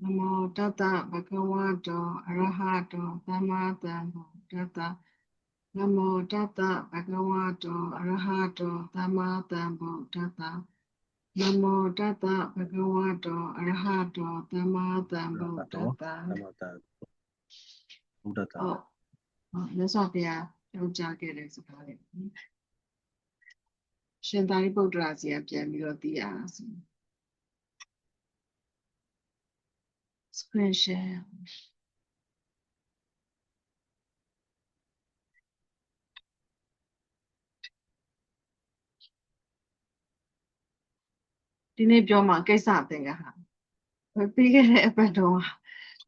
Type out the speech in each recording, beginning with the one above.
Namo Tata Bhagavato Arahato Sama Sambuddhassa. Namo Tata Bhagavato Arahato Sama Sambuddhassa. Namo Tata Bhagavato Arahato Sama Sambuddhassa. Oh, let's all be a jacket as a pilot. Shantari Bodrasia, Jamio Diaz. Screen share. Dine Bioma, get something. Big episode.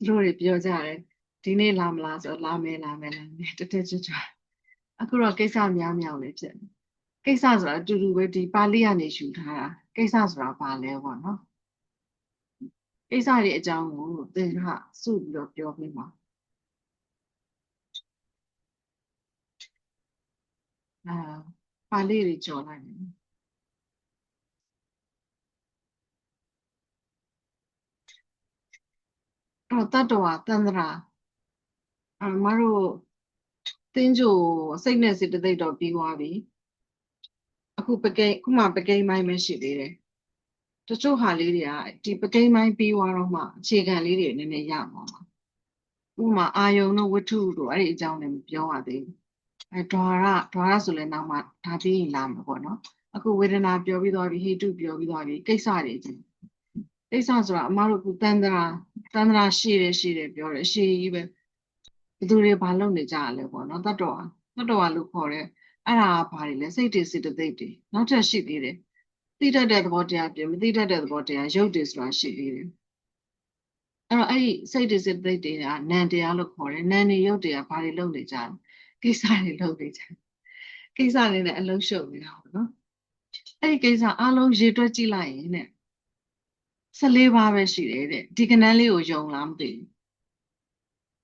Rory Biojare. Dine Lamlas or Lame Lame, the teacher. I could not get some yam yam lips. Cases are to do with the Palian issue. Cases are Pale one. Cases are a jungle, then ha, suit your mima. Pali Jolan. Oh, Tatua, Tandra. Maru Tinju, sickness it they don't be wabi. A coopagay, Kuma became my machine. The two Halidia, deep became my be waroma, chicken lady in a yam. Uma, I know what to do. I down in Biawadi. I draw Sulenama, Tabi Lam, I could wait an up your vidori, he to Biavidori, Kesari. Kesans are Maru Tandra, she, she even. Dure Balone Jale, not the door. Not do I look for it. I party, let's say it is it a day. Not a she did it. Theta dead what you have been, theta dead what I showed this one she did it. I say this if they did, Nandy, I look for it, Nanny, your dear party lonely jam. Kisari lonely jam. Kisari in a low show, you know. I guess I long you dirty line in it. Saliva, she did it. Dicanelli or young lambdy.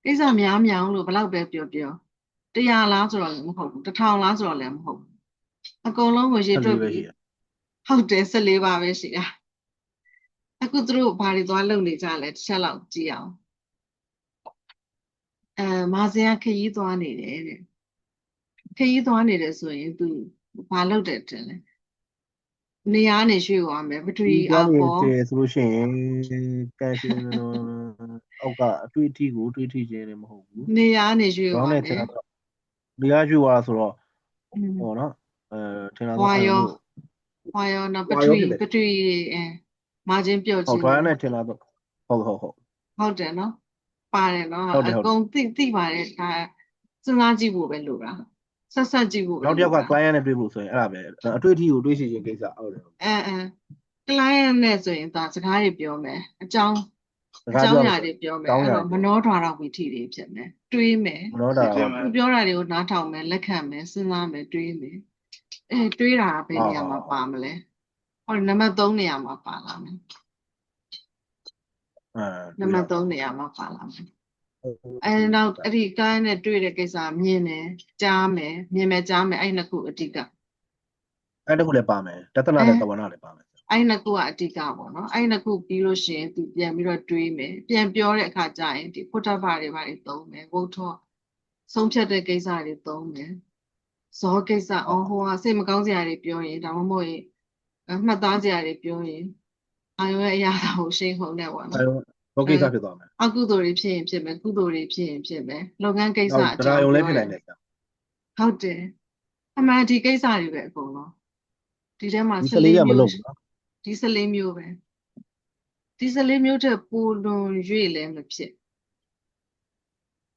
Is a meow look like Bebio. The yard last or home, the town last or lamb home. I go along with you. How dare Saliva, she? I could throw party to a lonely child, shell out, Gio. Mazia, can you do it? Can you do it so you do? Follow that. Nian is you on me between our solution. Okay, tweety go, tweety jam. Nian is you on me. The aju was or not. Why not between margin pure? How dare no? Parent, go think about it. Sunaji will be Lura. Sasaji will be. Not your client and people say, a tweety you do see in case out. Client is in that's a high biome. A John Yadi biome. Manora with tea, dream me. You're not tell me, like him, Suname, dream me. A dream up in Yama family. Or Namadoniama parliament. Namadoniama parliament. And now the kind of do it is a mene, jame, meme jame, I naku atika. I don't let Pame, that's another one. I naku atika, I naku piloshin to Yamira dream, Pian Pure Kajai, put a very dome, go to some chatted gaze at it dome. So gaze at on who are same Gazi Pure, Damamoy, Madazi Pure. I wear Yahoo shake on that one. Okay, a good repay, good repay, Logan gaze at how dare a man gaze at you, Golo. Did I must this a lame you? This a lame you to pull no really in the pit.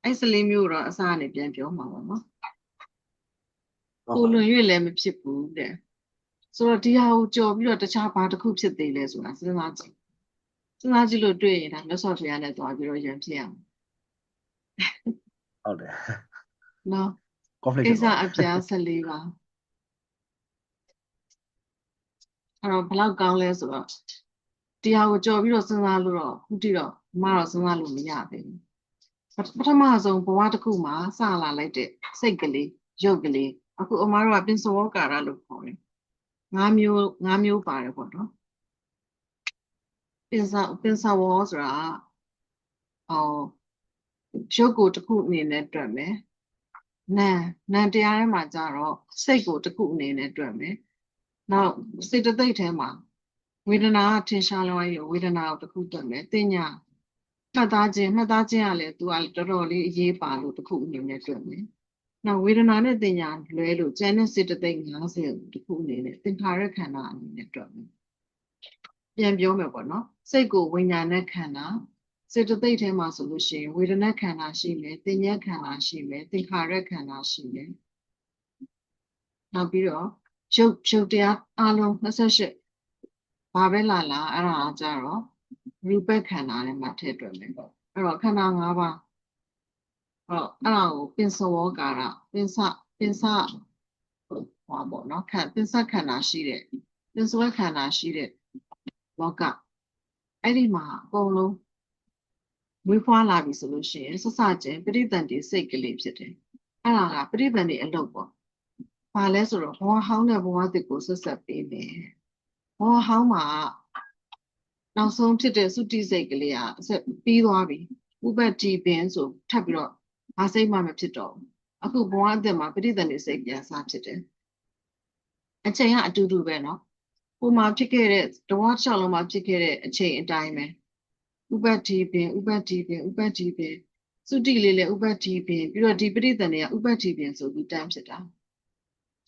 I say lame you are a son of your mamma. Pull no really let me pit there. So, dear, how job you at the chap out of coops at the less one, so not. So now you look doing it, and the sort of an dog you're young. No, it's not a piazza saliva. Or a black gownless or dear job you who did Maros and Alumia. But a mazo, Boatakuma, Sala like it, sagely, jogally. I could Omaro have been so walk out, I look for it. Namu, by a water. Is that Pinsa was ra ရုပ်ကိုတစ်ခုအနေနဲ့တွက်မယ်နံတရားထဲမှာကြတော့စိတ်ကိုတစ်ခုအနေနဲ့တွက်မယ်နောက်စေတသိက်ထဲမှာဝေဒနာကထင်ရှားလွှားရဝေဒနာကိုတစ်ခုတွက်မယ်တင်ညာမှတ်သားခြင်းကလည်းသူကတော်တော်လေးအရေးပါလို့တစ်ခုအနေနဲ့တွက်မယ်နောက်ဝေဒနာနဲ့တင်ညာလွဲလို့ကျန်တဲ့စေတသိက်50ကိုတစ်ခုအနေနဲ့သင်္ခါရခန္ဓာအနေနဲ့တွက်မယ်ပြန်ပြောမယ်ပေါ့နော်စိတ်ကိုဝိညာဉ်နဲ့ခန္ဓာစေတသိက်ထဲမှာဆိုလို့ရှိရင်ဝေဒနာခန္ဓာရှိမယ်တင်ညာခန္ဓာရှိမယ်သင်္ခါရခန္ဓာရှိမယ်နောက်ပြီးတော့ရုပ်တရားအလုံး28ဘာပဲလာအဲ့ဒါကြတော့ရူပခန္ဓာထဲမှာထည့်တွက်မယ်ပေါ့အဲ့တော့ခန္ဓာ5ပါးအဲ့ဒါကိုပင်စဝောကာရပင်စဟောပေါ့နော်ပင်စခန္ဓာရှိတဲ့ပင်စဝေခန္ဓာရှိတဲ့လောကအဲ့ဒီမှာအကုန်လုံးမွေးဖွားလာပြီဆိုလို့ရှိရင်စစချင်းပရိသန္တိစိတ်ကလေးဖြစ်တယ်အဲ့ဒါကပရိသန္တိအလုပ်ပေါ့ဘာလဲဆိုတော့ဘဝဟောင်းနဲ့ဘဝသစ်ကိုဆက်ဆက်ပေးမယ်ဘဝဟောင်းမှာနောက်ဆုံးဖြစ်တဲ့သုတိစိတ်ကလေးကဆက်ပြီးသွားပြီဥပ္ပတ္တိပင်ဆိုထပ်ပြီးတော့ဘာစိတ်မှမဖြစ်တော့ဘူးအခုဘဝအသက်မှာပရိသန္တိစိတ်ပြန်စားဖြစ်တယ်အချိန်ကအတူတူပဲနော်ကိုမှာဖြစ်ခဲ့တဲ့တဝါ၆လုံးမှာဖြစ်ခဲ့တဲ့အချိန်အတိုင်းပဲဥပ္ပတ္တိပင်သုတိလေးလည်းဥပ္ပတ္တိပင်ပြီးတော့ဒီပရိသန္တိကဥပ္ပတ္တိပင်ဆိုပြီးတန်းဖြစ်တာ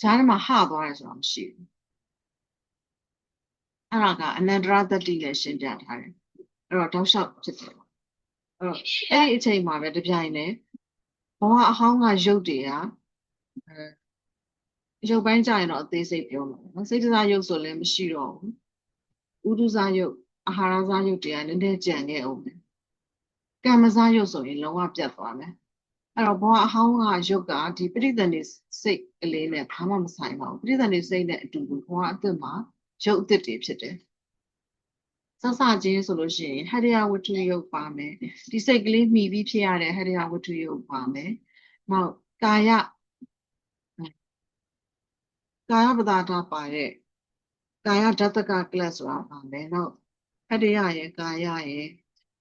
ဈာတ်မှာဟသွားတယ်ဆိုတာမရှိဘူးအဲ့ဒါကအနန္တရတ္တိလည်းရှင်းပြထားတယ်အဲ့တော့တောက်လျှောက်ဖြစ်တယ်အဲ့ဒီအချိန်မှာပဲတပြိုင်တည်းဘဝအဟောင်းကရုပ်တွေကရုပ်ပိုင်းကြရင်တော့အသေးစိတ်ပြောမှာနော်စိတ်စားရုပ်ဆိုလည်းမရှိတော့ဘူးဥဒုစားရုပ်အာဟာရစားရုပ်တွေကနည်းနည်းကြံခဲ့အောင်ပဲကမ္မစားရုပ်ဆိုရင်လုံးဝပြတ်သွားမယ်အဲ့တော့ဘဝအဟောင်းကရုပ်ကဒီပရိသန္တိစိတ်ကလေးနဲ့ဘာမှမဆိုင်ပါဘူးပရိသန္တိစိတ်နဲ့အတူတူဘဝအသစ်မှာရုပ်အသစ်တွေဖြစ်တယ်စစချင်းဆိုလို့ရှိရင်ဟရိယဝတ္ထုရုပ်ပါမယ်ဒီစိတ်ကလေးမှီပြီးဖြစ်ရတဲ့ဟရိယဝတ္ထုရုပ်ပါမယ်နောက်ကာယပဒါထပါတဲ့ကာယဓာတကကလပ်ဆိုတာပါမယ်နောက်ဟရိယရဲ့ကာယရဲ့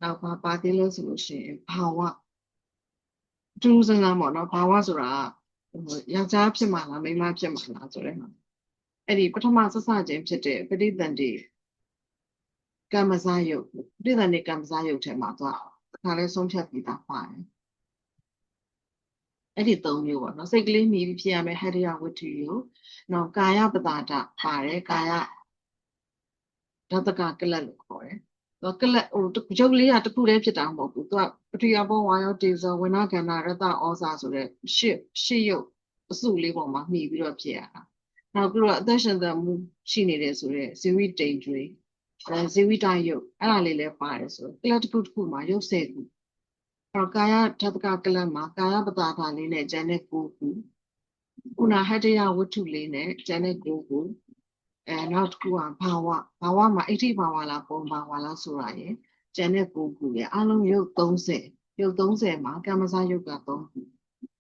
နောက်ပါသေးလို့ဆိုလို့ရှိရင်ဘာဝတူးစမ်းပေါ့နော်ဘာဝဆိုတာယောက်ျားဖြစ်မှာလားမိန်းမဖြစ်မှာလားဆိုတဲ့ဟာအဲ့ဒီပထမစစချင်းဖြစ်တဲ့ပရိသန္တိကမ္မဇယုတ်ပရိသန္တိကမ္မဇယုတ်ထဲမှာသွားဒါလည်းဆုံးဖြတ်ပြီးသားပါတယ်အဲ့ဒီ၃မျိုးပေါ့နော်စိတ်ကလေးမြည်ပြီးဖြစ်ရမယ်ဟရိယဝတ္ထုယုတ်နောက်ကာယပဒါဒပါတယ်ကာယဓာတကကလပ်လို့ခေါ်တယ်ကလပ်ရုပ်လေးကတစ်ခုတည်းဖြစ်တာမဟုတ်ဘူးသူကပထဝီဘောဝါယောတေဇောဝိနာကန္နာရတဩဇာဆိုတဲ့ရှစ်ရုပ်အစုလေးပေါ်မှာမှီပြီးတော့ဖြစ်ရတာနောက်ပြီးတော့အသက်ရှင်သန်မှုရှိနေတဲ့ဆိုတဲ့ဇီဝိတိန်တွေဇီဝိတယုတ်အဲ့ဒါလေးလည်းပါတယ်ဆိုတော့ကလပ်တစ်ခုမှာရုပ်10ခုအဲ့တော့ကာယဓာတကကလပ်မှာကာယပဒါဒလေးနဲ့ကျန်တဲ့9ခုခုနဟတ္တယဝတ္ထုလေးနဲ့ကျန်တဲ့9ခုနောက်တစ်ခုကဘာဝမှာအဋ္ဌိဘာဝလားပုံဘာဝလားဆိုတာရယ်ကျန်တဲ့9ခုရယ်အလုံးရုပ်30မှာကမ္မဇယုတ်က3ခု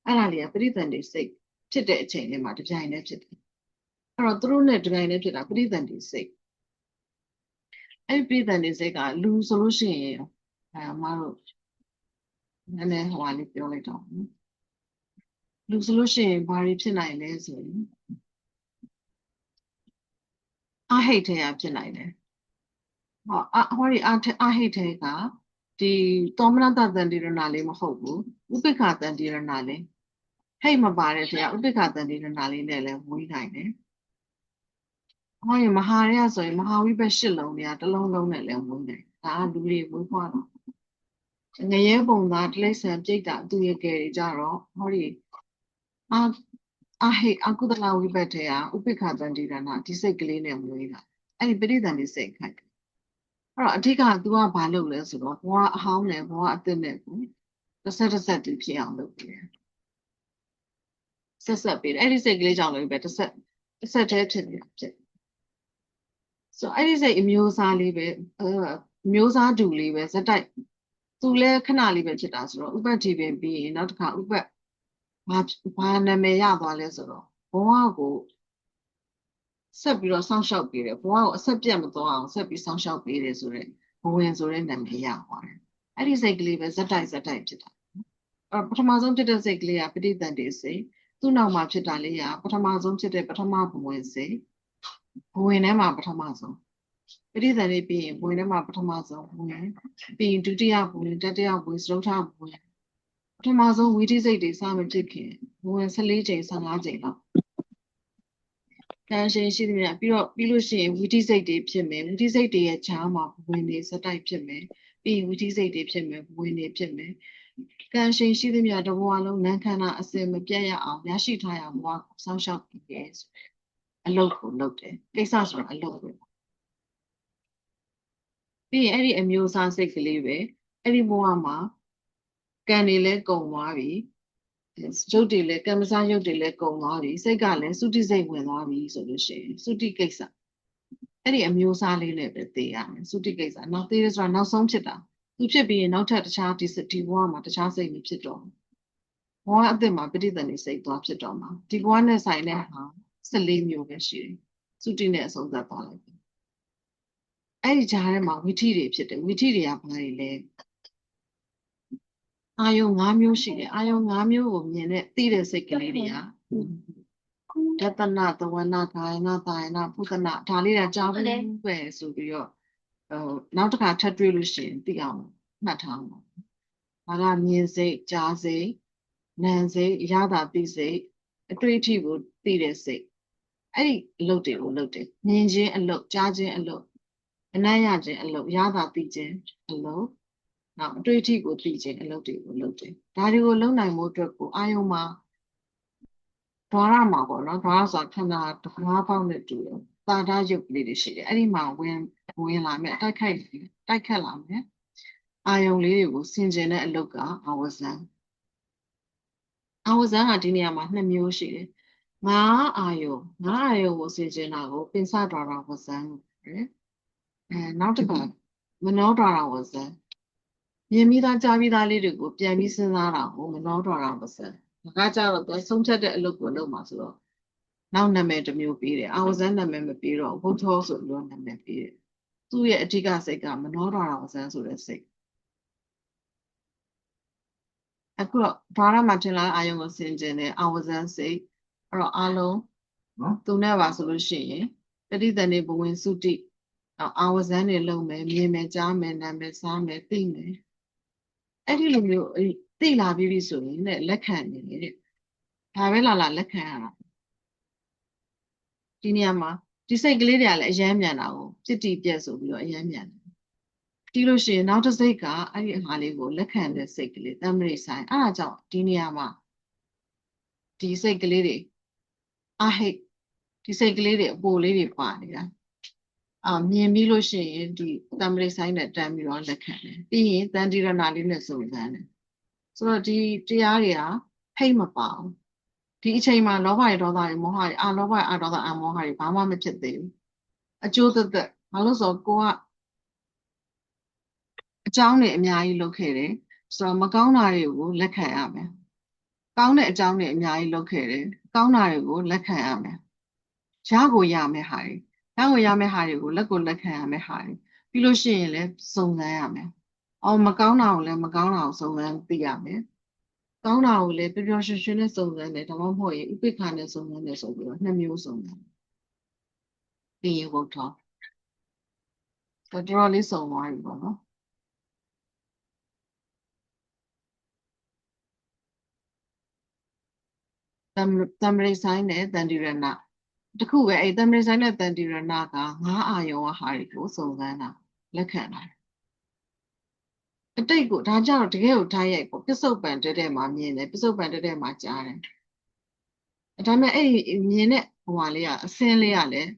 အဲ့ဒါလေးကပရိသန္တိစိတ်ဖြစ်တဲ့အချိန်လေးမှာတစ်ပြိုင်တည်းဖြစ်တယ်အဲ့တော့သူတို့နဲ့တစ်ပြိုင်တည်းဖြစ်တာပရိသန္တိစိတ်အဲ့ပရိသန္တိစိတ်ကလူဆိုလို့ရှိရင်မတို့နည်းနည်းဟိုဟာလေးပြောလိုက်တော့လူဆိုလို့ရှိရင်ဘာတွေဖြစ်နိုင်လဲဆိုရင်အဟိတ်ထဲကဖြစ်နိုင်တယ်ဟောဒီအဟိတ်ထဲကဒီသောမနတတန်တိရဏလေးမဟုတ်ဘူးဥပိ္ပခာတန်တိရဏလေးဟိတ်မပါတဲ့ထဲကဥပိ္ပခာတန်တိရဏလေးနဲ့လည်းဝေးနိုင်တယ်ဟောဒီမဟာရဆိုရင်မဟာဝိပ္ပ၈လုံးတွေကတစ်လုံးလုံးနဲ့လည်းဝေးနိုင်ဒါကလူတွေဝေးဖွားတော့ငရဲပုံသားတိရစ္ဆာန်ပြိတ္တာအသူရကယ်ကြတော့ဟောဒီအဟိတ်အကုသလဝိပ္ပတ်ထဲကဥပိ္ပခာတန်တိရဏဒီစိတ်ကလေးနဲ့ဝေးတာအဲ့ဒီပရိသန္တိစိတ်ခိုက်အဲ့တော့အဓိကသူကဘာလုပ်လဲဆိုတော့ဘဝအဟောင်းနဲ့ဘဝအသစ်နဲ့ကိုတစ်ဆက်တည်းဖြစ်အောင်လုပ်တယ်ဆက်ပေးတယ်အဲ့ဒီစိတ်ကလေးကြောင့်လည်းပဲတစ်ဆက်တည်းဖြစ်နေတာဖြစ်ဆိုအဲ့ဒီစိတ်အမျိုးအစားလေးပဲမျိုးစားတူလေးပဲဇက်တိုက်သူလည်းခဏလေးပဲဖြစ်တာဆိုတော့ဥပ္ပတ္တိပင်ပြီးရင်နောက်တစ်ခါဥပ္ပဘာနာမည်ရသွားလဲဆိုတော့ဘဝကိုဆက်ပြီးတော့စောင့်ရှောက်ပေးတယ်ဘဝကိုအဆက်ပြတ်မသွားအောင်ဆက်ပြီးစောင့်ရှောက်ပေးတယ်ဆိုတော့ဘဝင်ဆိုတဲ့နာမည်ရသွားတယ် အဲ့ဒီစိတ်ကလေးပဲဇက်တိုက်ဖြစ်တာပထမဆုံးဖြစ်တဲ့စိတ်ကလေးကပဋိသန္ဓေစိတ်သူ့နောက်မှာဖြစ်တာလေးကပထမဆုံးဖြစ်တဲ့ပထမဘဝင်စိတ်ဘဝင်ထဲမှာပထမဆုံးပဋိသန္ဓေပြီးရင်ဘဝင်ထဲမှာပထမဆုံးဝင်ပြီးရင်ဒုတိယဘဝင်တတိယဘဝင်စတုထဘဝင်ပထမဆုံးဝိသိစိတ်တွေစမဖြစ်ခင်ဘဝင်14ချိန်15ချိန်လောက်တန်ရှင်ရှိသမျှပြီးလို့ရှိရင်ဝိသိစိတ်တွေဖြစ်မယ်ဝိသိစိတ်တွေရဲ့ခြားမှာဘဝင်တွေစတိုက်ဖြစ်မယ်ပြီးဝိသိစိတ်တွေဖြစ်မယ်ဘဝင်တွေဖြစ်မယ်ကံရှင်ရှိသမျှတဘဝလုံးနန်းခန္ဓာအစင်မပြတ်ရအောင်ရရှိထားရဘဝကိုစောင့်ရှောက်ပြီးတယ်ဆိုအလုပ်ကိုလုပ်တယ်ကိစ္စဆိုတာအလုပ်ပဲပြီးရင်အဲ့ဒီအမျိုးအစားစိတ်ကလေးပဲအဲ့ဒီဘဝမှာကံတွေလည်းကုန်သွားပြီရုပ်တွေလည်းကံမစားရုပ်တွေလည်းကုန်သွားပြီစိတ်ကလည်းသုတိစိတ်ဝင်သွားပြီဆိုလို့ရှိရင်သုတိကိစ္စအဲ့ဒီအမျိုးအစားလေးနဲ့ပဲသိရမယ်သုတိကိစ္စနောက်သိရဆိုတာနောက်ဆုံးဖြစ်တာသူဖြစ်ပြီးရင်နောက်ထပ်တခြားဒီဘဝမှာတခြားစိတ်မဖြစ်တော့ဘဝအသစ်မှာပဋိသန္ဓေစိတ်သွားဖြစ်တော့မှာဒီဘဝနဲ့ဆိုင်တဲ့ဟာ14မျိုးပဲရှိတယ်သုတိနဲ့အဆုံးသတ်သွားလိုက်ပြီအဲ့ဒီကြားထဲမှာဝိထိတွေဖြစ်တယ်ဝိထိတွေကဘာတွေလဲအာယုံ5မျိုးရှိတယ်အာယုံ5မျိုးကိုမြင်တဲ့သိတဲ့စိတ်ကလေးတွေကဒသနာသဝနာကာယနာတာယနာဖုဒနာဒါလေးကကြားဘူးပဲဆိုပြီးတော့နောက်တစ်ခါထပ်တွေ့လို့ရှိရင်သိအောင်မှတ်ထားအောင်ဒါကမြင်စိတ်ကြားစိတ်နာမ်စိတ်ရတာသိစိတ်အတွေ့အထိကိုသိတဲ့စိတ်အဲ့ဒီအလုပ်တွေကိုလုပ်တယ်မြင်ခြင်းအလုပ်ကြားခြင်းအလုပ်အနံ့ရခြင်းအလုပ်ရတာသိခြင်းအလုပ်နောက်အတွေ့အထိကိုသိခြင်းအလုပ်တွေကိုလုပ်တယ်ဒါတွေကိုလုပ်နိုင်မှုအတွက်ကိုအာယုံမှာဓာရမှာပေါ့နော်ဓာရဆိုတာခန္ဓာတစ်ခါးပေါက်နဲ့တူတယ်သာဓရုပ်ကလေးတွေရှိတယ်အဲ့ဒီမှာဝင်လာမယ်တိုက်ခတ်လာမယ်အာယုံလေးတွေကိုဆင်ကျင်တဲ့အလုပ်ကအာဝဇန်ကဒီနေရာမှာ2မျိုးရှိတယ်ငါးအာယုံကိုဆင်ကျင်တာကိုပင်စဓာရဝဇန်လို့ခေါ်တယ်နောက်တစ်ခါမနောဓာရဝဇန်မြင်ပြီးသားကြားပြီးသားလေးတွေကိုပြန်ပြီးစဉ်းစားတာကိုမနောဓာရဝဇန်ဒါကကြတော့သူဆုံးဖြတ်တဲ့အလုပ်ကိုလုပ်မှာဆိုတော့နောက်နာမည်တစ်မျိုးပေးတယ်အာဝဇန်နာမည်မပေးတော့ဘုထောဆိုပြီးတော့နာမည်ပေးတယ်သူ့ရဲ့အဓိကစိတ်ကမနောဓာရဝဇန်ဆိုတဲ့စိတ်အခုတော့ဘာရမှာထင်လာအာယုံကိုဆင်ကျင်တဲ့အာဝဇန်စိတ်အဲ့တော့အလုံးနော်သူနဲ့ပါဆိုလို့ရှိရင်ပဋိသန္ဓေဘဝင်စုတိအာဝဇန်တွေလုံမယ်မြင်မယ်ကြားမယ်နားမယ်စားမယ်သိမယ်အဲ့ဒီလိုမျိုးသိလာပြီဆိုရင်လည်းလက်ခံနေတယ်ဒါပဲလာလက်ခံရတာဒီနေရာမှာဒီစိတ်ကလေးတွေကလည်းအယမ်းမြန်တာကိုပြစ်တီပြက်ဆိုပြီးတော့အယမ်းမြန်တယ်တီးလို့ရှိရင်နောက်တစ်စိတ်ကအဲ့ဒီအမှားလေးကိုလက်ခံတဲ့စိတ်ကလေးတမရိဆိုင်အဲ့ဒါကြောင့်ဒီနေရာမှာဒီစိတ်ကလေးတွေအဟိတ်ဒီစိတ်ကလေးတွေအပိုလေးတွေပါနေတာမြင်ပြီးလို့ရှိရင်ဒီတမရိဆိုင်နဲ့တန်းပြီးတော့လက်ခံတယ်ပြီးရင်တန်တိရဏလေးနဲ့စုံစမ်းတယ်ဆိုတော့ဒီတရားတွေကဖိတ်မပါဘူးဒီအချိန်မှာလောဘတွေဒေါသတွေမောဟတွေလောဘဒေါသမောဟတွေဘာမှမဖြစ်သေးဘူးအကျိုးသက်ဘာလို့ဆိုကိုကအကြောင်းတွေအများကြီးလုပ်ခဲ့တယ်ဆိုတော့မကောင်းတာတွေကိုလက်ခံရမယ်ကောင်းတဲ့အကြောင်းတွေအများကြီးလုပ်ခဲ့တယ်ကောင်းတာတွေကိုလက်ခံရမယ်ရကိုရမယ်ဟာတွေရမယ်ဟာတွေကိုလက်ကိုလက်ခံရမယ်ဟာတွေပြီးလို့ရှိရင်လည်းစုံစမ်းရမယ်မကောင်းတာကိုလည်းမကောင်းတာကိုစုံစမ်းသိရမယ်ကောင်းတာကိုလည်းပျော်ရွှင်ရွှင်နဲ့စုံစမ်းတယ်ဒါမှမဟုတ်ရင်ဥပိ္ပခာနဲ့စုံစမ်းတယ်ဆိုပြီးတော့2မျိုးစုံစမ်းပြီးရင်ဝုတ်ထောတော်တော်လေးစုံသွားပြီပေါ့နော်တမရိဆိုင်နဲ့တန်တိရဏတခုပဲအဲ့တမရိဆိုင်နဲ့တန်တိရဏကငါးအာယုံဟာတွေကိုစုံစမ်းတာလက်ခံတာအတိတ်ကိုဒါကြောင့်တကယ်ကိုထားရိုက်ပေါ့ပစ္စုပန်တဲ့မှာမြင်တယ်ပစ္စုပန်တဲ့မှာကြားတယ်ဒါပေမဲ့အဲ့မြင်တဲ့ဟိုဟာလေးကအစင်းလေးကလည်း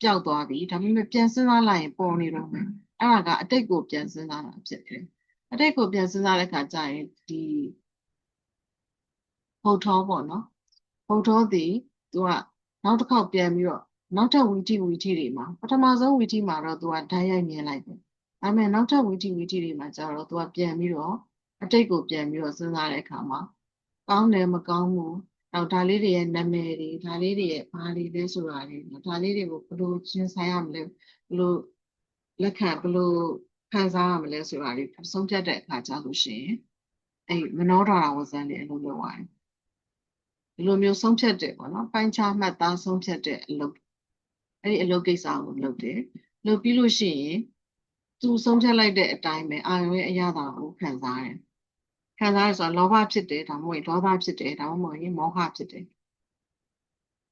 ပျောက်သွားပြီဒါပေမဲ့ပြန်စဉ်းစားလိုက်ရင်ပေါ်နေတော့မယ်အဲ့ဒါကအတိတ်ကိုပြန်စဉ်းစားတာဖြစ်တယ်အတိတ်ကိုပြန်စဉ်းစားတဲ့အခါကျရင်ဒီဘုတ်ထောပေါ့နော်ဘုတ်ထောသည်သူကနောက်တစ်ခေါက်ပြန်ပြီးတော့နောက်ထပ်ဝီထိတွေမှာပထမဆုံးဝီထိမှာတော့သူကဓာတ်ရိုက်မြင်လိုက်တယ်ဒါပေမဲ့နောက်ထပ်ဝီထိတွေမှာကျတော့သူကပြန်ပြီးတော့အတိတ်ကိုပြန်ပြီးတော့စဉ်းစားတဲ့အခါမှာကောင်းတယ်မကောင်းဘူးနောက်ဒါလေးတွေရဲ့နာမည်တွေဒါလေးတွေရဲ့ဘာတွေလဲဆိုတာတွေဒါလေးတွေကိုဘယ်လိုရှင်းဆိုင်ရမလဲဘယ်လိုလက်ခံဘယ်လို ခံစားရမလဲဆိုတာလေးဆုံးဖြတ်တဲ့အခါကျလို့ရှိရင်အဲ့မနောဒရာဝဇန်လေးအလုပ်လုပ်ရတယ်ဒီလိုမျိုးဆုံးဖြတ်တယ်ပေါ့နော်ပိုင်းခြားမှတ်သားဆုံးဖြတ်တဲ့အလုပ်အဲ့ဒီအလုပ်ကိစ္စကိုလုပ်တယ်လုပ်ပြီးလို့ရှိရင်သူဆုံးဖြတ်လိုက်တဲ့အတိုင်းပဲအာရုံရဲ့အရာသာကိုခံစားရတယ်ခံစားရဆိုတော့လောဘဖြစ်တယ်ဒါမှမဟုတ်ဒေါသဖြစ်တယ်ဒါမှမဟုတ်မောဟဖြစ်တယ်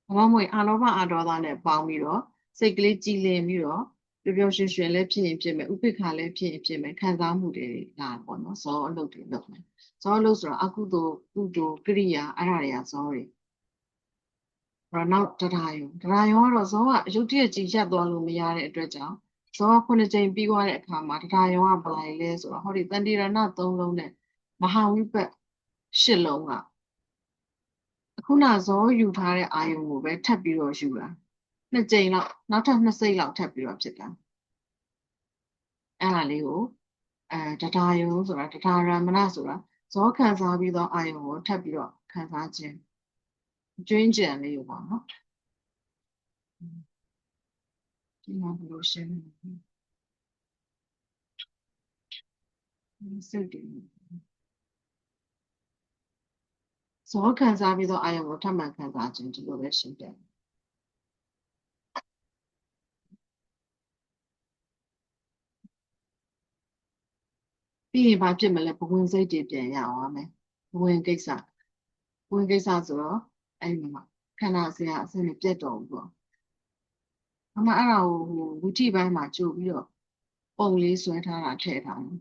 ဒါမှမဟုတ်အာလောဘအာဒေါသနဲ့ပေါင်းပြီးတော့စိတ်ကလေးကြည်လင်ပြီးတော့ပျော်ပျော်ရွှင်ရွှင်လည်းဖြစ်ရင်ဖြစ်မယ်ဥပိ္ပခာလည်းဖြစ်ရင်ဖြစ်မယ်ခံစားမှုတွေလာပေါ့နော်ဇောအလုပ်တွေလုပ်မယ်ဇောအလုပ်ဆိုတော့အကုသိုလ်ကုသိုလ်ကိရိယာအဲ့ဒါတွေကဇောတွေနောက်တရားယုံကတော့ဇောကရုပ်တရက်ကြီးရပ်သွားလို့မရတဲ့အတွက်ကြောင့်ဇောကခုနှစ်ကြိမ်ပြီးသွားတဲ့အခါမှာတရားယုံကဘယ်လိုလဲဆိုတော့ဟောဒီတန်တိရဏ3လုံးနဲ့မဟာဝိပတ်8လုံးကခုနဇောယူထားတဲ့အာယုံကိုပဲထပ်ပြီးတော့ယူတာနှစ်ကြိမ်လောက်နောက်ထပ်2စိတ်လောက်ထပ်ပြီးတော့ဖြစ်တာအဲ့ဒါလေးကိုတရားယုံဆိုတာတရားရမဏဆိုတာဇောခံစားပြီးတော့အာယုံကိုထပ်ပြီးတော့ခံစားခြင်းကျွင်းကြံလေးကိုပေါ့နော်ဒီမှာဘယ်လိုရှင်းလဲစိတ်တွေဇောခံစားပြီးတော့အာယုံကိုထပ်မံခံစားခြင်းဒီလိုပဲရှင်းပြပြီးရင်ဘာဖြစ်မလဲဘဝင်စိတ်တွေပြန်ရအောင်မယ်ဘဝင်ကိစ္စဆိုတော့အဲ့ဒီမှာခန္ဓာဆရာအစနဲ့ပြတ်တော်ဘူးပေါ့အမှအဲ့ဒါကိုဝိထိပိုင်းမှာကြို့ပြီးတော့ပုံလေးဆွဲထားတာထည့်ထားတယ်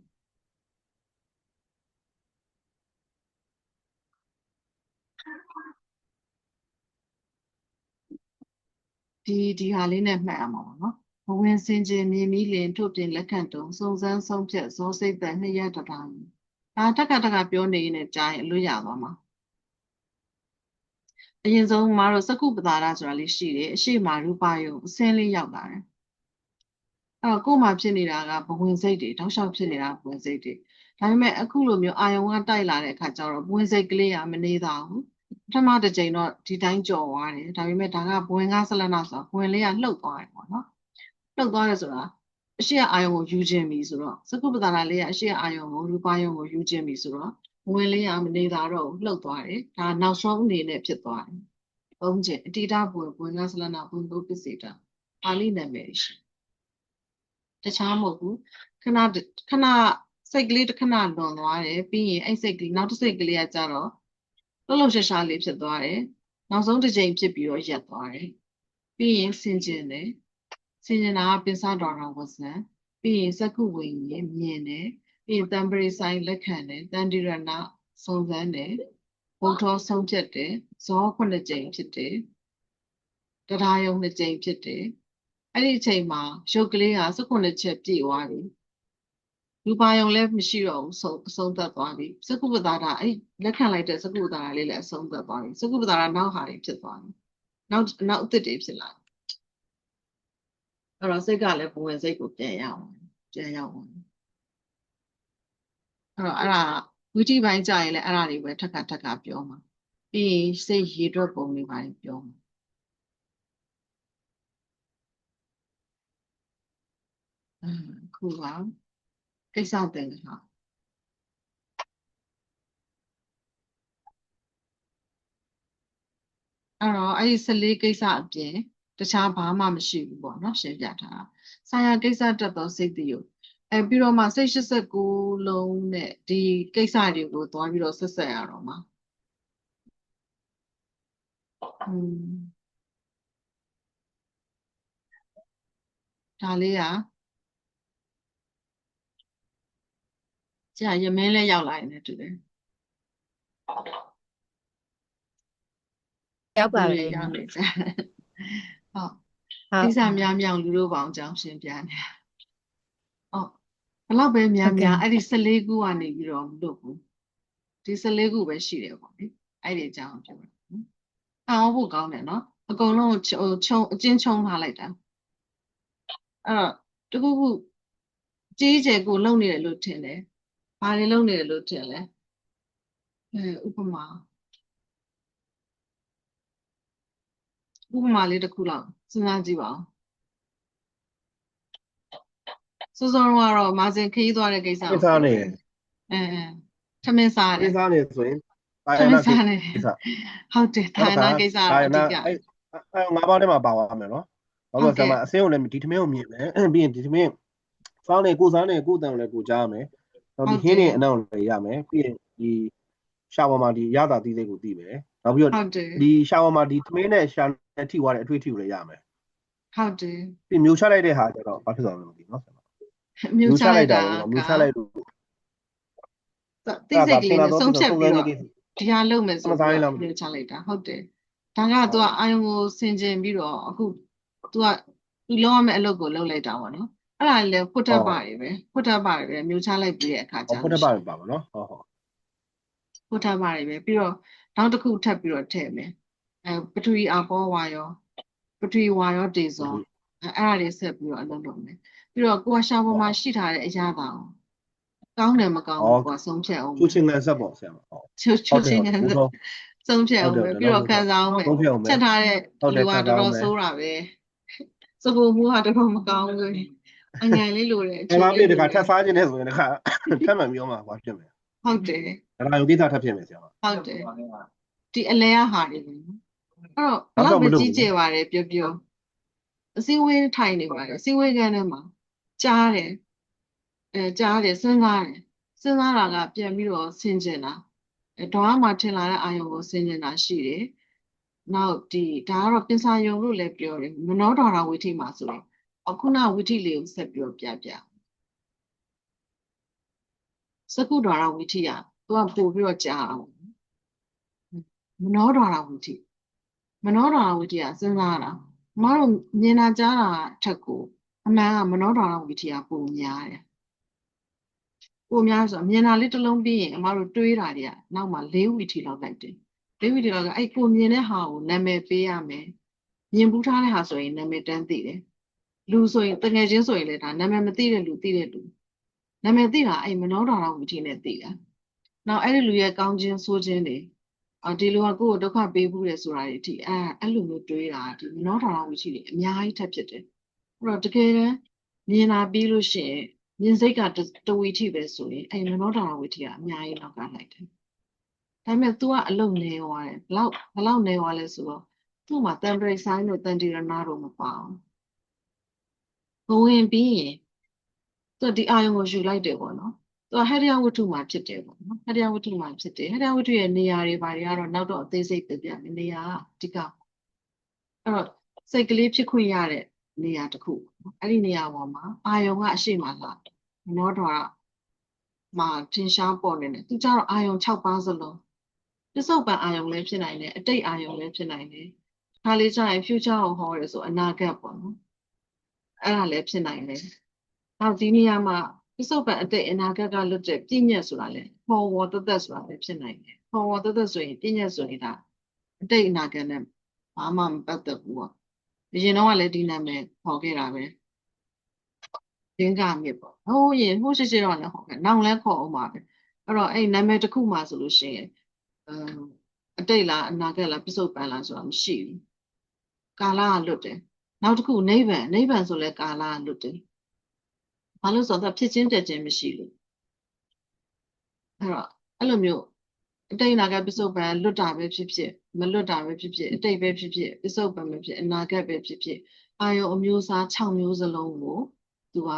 ဒီဟာလေးနဲ့မှတ်ရမှာပေါ့နော်ဘဝင်စင်ကြင်မြင်ပြီးလင်ထုတ်ပြင်လက်ခံတုံစုံစမ်းဆုံးဖြတ်ဇောစိတ်တန်နှစ်ရက်တတားဒါတက်ကပြောနေနေကြားရင်အလွတ်ရသွားမှာအရင်ဆုံးမတို့စကုပ္ပတာရဆိုတာလေးရှိတယ်အရှိမရူပယုံအစင်းလေးရောက်လာတယ်အဲ့တော့ကိုယ်မှာဖြစ်နေတာကဘဝင်စိတ်တွေတောက်လျှောက်ဖြစ်နေတာဘဝင်စိတ်တွေဒါပေမဲ့အခုလိုမျိုးအာယုံကတိုက်လာတဲ့အခါကျတော့ဘဝင်စိတ်ကလေးကမနေတော့ဘူးပထမတစ်ချိန်တော့ဒီတိုင်းကြော်သွားတယ်ဒါပေမဲ့ဒါကဘဝင်ကဆလနာဆိုတော့ဘဝင်လေးကလှုပ်သွားတယ်ပေါ့နော်လှုပ်သွားတယ်ဆိုတာအရှိအာယုံကိုယူခြင်းပြီဆိုတော့စကုပ္ပတာလေးကအရှိအာယုံကိုရူပယုံကိုယူခြင်းပြီဆိုတော့ဘဝင်လေးကမနေတာတော့လှုပ်သွားတယ်ဒါနောက်ဆုံးအနေနဲ့ဖြစ်သွားတယ်သုံးချက်အတိဒဘဝင်ကဆလနာဘုံတို့ပစ္စေတာပါဠိနာမည်ရှိတခြားမဟုတ်ဘူးခဏစိတ်ကလေးတစ်ခဏလွန်သွားတယ်ပြီးရင်အဲ့စိတ်ကလေးနောက်တစ်စိတ်ကလေးကကြတော့လှုပ်ရှားရှားလေးဖြစ်သွားတယ်နောက်ဆုံးတစ်ချိန်ဖြစ်ပြီးတော့ရပ်သွားတယ်ပြီးရင်ဆင်ကျင်တယ်ဆင်ကျင်တာကပင်စတော်တော်ဝဇ္ဇံပြီးရင်စကုဝိညာဉ်မြင်တယ်ပြီးရင်တံပရိဆိုင်လက်ခံတယ်တန်တိရဏစုံစမ်းတယ်ဘုထောဆုံးဖြတ်တယ်ဇော9ကြိမ်ဖြစ်တယ်တရားယုံ2ကြိမ်ဖြစ်တယ်အဲ့ဒီအချိန်မှာရုပ်ကလေးက19ချက်ပြည့်သွားပြီရူပါယုံလည်းမရှိတော့ဘူးအဆုံးသတ်သွားပြီစကုပ္ပတာရအဲ့လက်ခံလိုက်တဲ့စကုပ္ပတာရလေးလည်းအဆုံးသတ်သွားပြီစကုပ္ပတာရနောက်ဟာတွေဖြစ်သွားပြီနောက်အသစ်တွေဖြစ်လာအဲ့တော့စိတ်ကလည်းဘဝင်စိတ်ကိုပြန်ရောက်အဲ့တော့အဲ့ဒါဝိတိပိုင်းကြရင်လည်းအဲ့ဒါတွေပဲထပ်ခါပြောမှာပြီးရင်စိတ်ရေတွက်ပုံတွေပါပြောမှာခုပါကိစ္စတင်ဟာအဲ့တော့အဲ့ဒီ14ကိစ္စအပြင်တခြားဘာမှမရှိဘူးပေါ့နော်ရှင်းပြထားတာဆာယာကိစ္စတက်သောစိတ်တည်းကိုပြီးတော့မှစိတ်89လုံးနဲ့ဒီကိစ္စတွေကိုသွားပြီးတော့ဆက်ဆက်ရတော့မှာဒါလေးကကြာရမင်းလည်းရောက်လာရင်လည်းတူတယ်ရောက်ပါပြီရောက်နေကြဟုတ်ကိစ္စများမြောင်လူတို့ပေါင်းကြောင်းရှင်းပြနေဟုတ်ဘလောက်ပဲများအဲ့ဒီ14ခုကနေပြီးတော့မလုပ်ဘူးဒီ14ခုပဲရှိတယ်ပေါ့လေအဲ့ဒီအကြောင်းပြောတာအော်ဖို့ကောင်းတယ်နော်အကုန်လုံးအကျဉ်းချုံထားလိုက်တာအဲ့တော့တခုခုကြီးကျယ်ကိုလုံနေတယ်လို့ထင်တယ်ဘာတွေလုံနေတယ်လို့ထင်လဲဥပမာလေးတစ်ခုလောက်စဉ်းစားကြည့်ပါဦး စောစောကတော့မာစင်ခရီးသွားတဲ့ကိစ္စ ကိစ္စနဲ့ ထမင်းစားတယ် ကိစ္စနဲ့ဆိုရင်ဒါရ ထမ နာ င်းစားတယ် ကိစ္စ ဟုတ်တယ်ဒါရနာကိစ္စ ဒါ တော့ ရ အဓိ နာ က အဲ့ငါးပါးထဲမှာပါသွားမယ်နော်ဘာလို့လဲဆိုတော့အစင်းကိုလည်းဒီထမင်းကိုမြင်မယ်ပြီးရင်ဒီထမင်းစားနေကိုစားနေကိုအတန်ကိုလည်းကိုကြားရမယ်နောက်ဒီဟင်းနေအနောက်လည်းရမယ်ပြီးရင်ဒီရှာပေါ်မှာဒီရတာသီးစိတ်ကိုသိမယ်နောက်ပြီးတော့ ဟုတ်တယ် ဒီရှာပေါ်မှာဒီထမင်းနဲ့ရှာနဲ့ထိသွားတဲ့အထွေးထိကိုလည်းရမယ် ဟုတ်တယ် ပြီးမျိုးချလိုက်တဲ့ဟာကျတော့ဘာဖြစ်သွားလဲမသိဘူးနော် မျိုးချလိုက်တာ မျိုးချလိုက်လို့ သိစိတ်ကလေးနဲ့ဆုံးဖြတ်ပြီးတော့ ကိစ္စ ဒီဟာလုပ်မယ်ဆို မစားရ ပြီး လောက် တော့မျိုးချလိုက်တာဟုတ်တယ်ဒါကသူကအာယုံကိုဆင်ကျင်ပြီးတော့အခုသူကသူလုံးရမယ့်အလုပ်ကိုလုပ်လိုက်တာပေါ့နော်အဲ့ဒါလည်းဖွတ်ထပ်ပါတယ်ပဲဖွတ်ထပ်ပါတယ်ပဲမျိုးချလိုက်ပြီးတဲ့အခါကျ ဟုတ် တော့ တယ်ပါပါနော်ဟုတ်ဟုတ် ဖွတ်ထပ်ပါတယ်ပဲပြီးတော့နောက်တစ်ခုထပ်ပြီးတော့ထည့်မယ်ပထဝီအာဘောဝါရောပထဝီဝါရောဒေဇောအဲ့ဒါတွေဆက်ပြီးတော့အလုပ်လုပ်မယ်ပြီးတော့ကိုကရှာပေါ်မှာရှိထားတဲ့အရာတောင်ကောင်းတယ်မကောင်းဘူးကိုကဆုံးဖြတ်အောင် ချိုးချင်းငန်းဆက်ပေါ့ဆရာမဟုတ် ချိုးချင်းငန်းဆက်ဆုံးဖြတ်အောင်ပဲပြီးတော့ခံစားအောင်ပဲချက်ထားတဲ့လူကတော်တော်ဆိုးတာပဲစကူမှုကတော်တော်မကောင်းဘူးအငယ်လေးလိုတယ် အဲ့ဒါပြည့်တခါထပ်စားခြင်းနဲ့ဆိုရင်တခါထပ်မှန်ပြောမှာဘာဖြစ်မလဲ ဟုတ်တယ် ဒါရုံကိစ္စထပ်ဖြစ်မယ်ဆရာမ ဟုတ်တယ်ဒီအလဲရဟာတွေပဲအဲ့တော့ဘယ်လောက်ပဲကြီးကျယ်ပါတယ်ပြောပြောအစည်းအဝေးထိုင်နေပါတယ်အစည်းအဝေးခန်းထဲမှာကြားတယ်ကြားတယ်စဉ်းစားတယ်စဉ်းစားတာကပြန်ပြီးတော့ဆင်ကျင်တာဒေါ်ကမှထင်လာတဲ့အာယုံကိုဆင်ကျင်တာရှိတယ်နောက်ဒီဒါကတော့ပင်စာယုံလို့လည်းပြောတယ်မနောဒေါရဝိထိမှာဆိုရင်အခုနဝိထိလေးကိုဆက်ပြီးတော့ပြစကုဒေါရဝိထိကသူကပို့ပြီးတော့ကြားအောင်မနောဒေါရဝိထိမနောဒေါရဝိထိကစဉ်းစားတာမတို့မြင်တာကြားတာထက်ကိုအမှန်ကမနောဒေါရဝိထိကပိုများတယ်ပိုများဆိုမြင်တာလေးတစ်လုံးပြီးရင်အမတို့တွေးတာတွေကနောက်မှ၄ဝီထီလောက်လိုက်တယ်၄ဝီထီလောက်ကအဲ့ကိုမြင်တဲ့ဟာကိုနာမည်ပေးရမယ်မြင်ဘူးထားတဲ့ဟာဆိုရင်နာမည်တန်းသိတယ်လူဆိုရင်တကယ်ချင်းဆိုရင်လည်းဒါနာမည်မသိတဲ့လူသိတဲ့လူနာမည်သိတာအဲ့မနောဒေါရဝီထီနဲ့သိတာနောက်အဲ့ဒီလူရဲ့ကောင်းခြင်းဆိုးခြင်းတွေဒီလူကကိုယ့်ကိုဒုက္ခပေးဘူးတယ်ဆိုတာတွေအထိအဲ့လိုမျိုးတွေးတာဒီမနောဒေါရဝီထီတွေအများကြီးထပ်ဖြစ်တယ်အဲ့တော့တကယ်တမ်းမြင်တာပြီးလို့ရှိရင်မြင်စိတ်ကတဝီထိပဲဆိုရင်အဲ့မနောဒရာဝီထိကအများကြီးနောက်ကလိုက်တယ်။ဒါပေမဲ့ तू ကအလုံးနေသွားတယ်။ဘလောက်နေသွားလဲဆိုတော့သူ့မှာတန်ပရိဆိုင်တို့တန်တီရနာတို့မပါဘူး။ဘဝင်ပြီးရင်သူဒီအာယုံကိုယူလိုက်တယ်ပေါ့နော်။သူကဟရိယဝတ္ထုမှာဖြစ်တယ်ပေါ့နော်။ဟရိယဝတ္ထုမှာဖြစ်တယ်။ဟရိယဝတ္ထုရဲ့နေရာတွေဘာတွေကတော့နောက်တော့အသေးစိတ်ပြပြမယ်။နေရာကအဓိကအဲ့တော့စိတ်ကလေးဖြစ်ခွင့်ရတဲ့နေရာတစ်ခုအဲ့ဒီနေရာပေါ်မှာအာယုံကအရှိမလားမနောဒရာမှာထင်ရှားပေါ်နေတယ်သူကြတော့အာယုံ6ပါးစလုံးပစ္စုပန်အာယုံလည်းဖြစ်နိုင်တယ်အတိတ်အာယုံလည်းဖြစ်နိုင်တယ်ခါလေးကျရင် future ကိုဟောရဲဆိုအနာဂတ်ပေါ့နော်အဲ့ဒါလည်းဖြစ်နိုင်တယ်နောက်ဒီနေရာမှာပစ္စုပန်အတိတ်အနာဂတ်ကလွတ်တဲ့ပြည့်ညက်ဆိုတာလေဟောဝတသက်ဆိုတာလည်းဖြစ်နိုင်တယ်ဟောဝတသက်ဆိုရင်ပြည့်ညက်ဆိုရင်ဒါအတိတ်အနာဂတ်နဲ့ဘာမှမပတ်သက်ဘူးပေါ့အရင်တော့ကလည်းဒီနာမည်ခေါ်ခဲ့တာပဲရင်းကမြစ်ပေါ့ဟိုးရင်ဟိုးရှိရှိတော့လည်းခေါ်ခဲ့နောက်လည်းခေါ်အောင်ပါပဲအဲ့တော့အဲ့နာမည်တစ်ခုမှဆိုလို့ရှိရင်အတိတ်လားအနာဂတ်လားပစ္စုပန်လားဆိုတာမရှိဘူးကာလကလွတ်တယ်နောက်တစ်ခုနိဗ္ဗာန်ဆိုလဲကာလကလွတ်တယ်ဘာလို့ဆိုတော့ဖြစ်ချင်းတက်ချင်းမရှိလို့အဲ့တော့အဲ့လိုမျိုးအတိတ်အနာဂတ်ပစ္စုပန်လွတ်တာပဲဖြစ်ဖြစ်မလွတ်တာပဲဖြစ်ဖြစ်အတိတ်ပဲဖြစ်ဖြစ်ပစ္စုပန်ပဲဖြစ်အနာဂတ်ပဲဖြစ်ဖြစ်အာယုံအမျိုးအစား6မျိုးစလုံးကိုသူက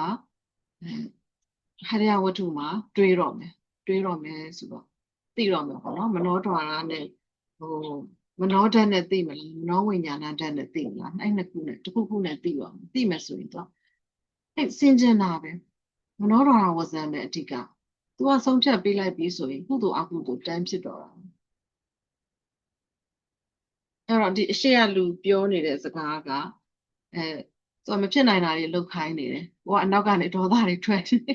ဟရိယဝတ္ထုမှာတွေးတော့မယ်ဆိုတော့သိတော့မယ်ပေါ့နော်မနောဒွါရနဲ့မနောဓာတ်နဲ့သိမလားမနောဝိညာဏဓာတ်နဲ့သိမလားအဲ့နှစ်ခုနဲ့တစ်ခုခုနဲ့သိတော့သိမယ်ဆိုရင်တော့အဲ့စင်ကျင်တာပဲမနောဒွါရဝဇ္ဇံပဲအဓိကသူကဆုံးဖြတ်ပေးလိုက်ပြီးဆိုရင်ကုသိုလ်အကုသိုလ်တန်းဖြစ်တော့တာအဲ့တော့ဒီအရှိရလူပြောနေတဲ့စကားကသူကမဖြစ်နိုင်တာတွေလုပ်ခိုင်းနေတယ်ဟိုကအနောက်ကနေဒေါသတွေထွက်နေ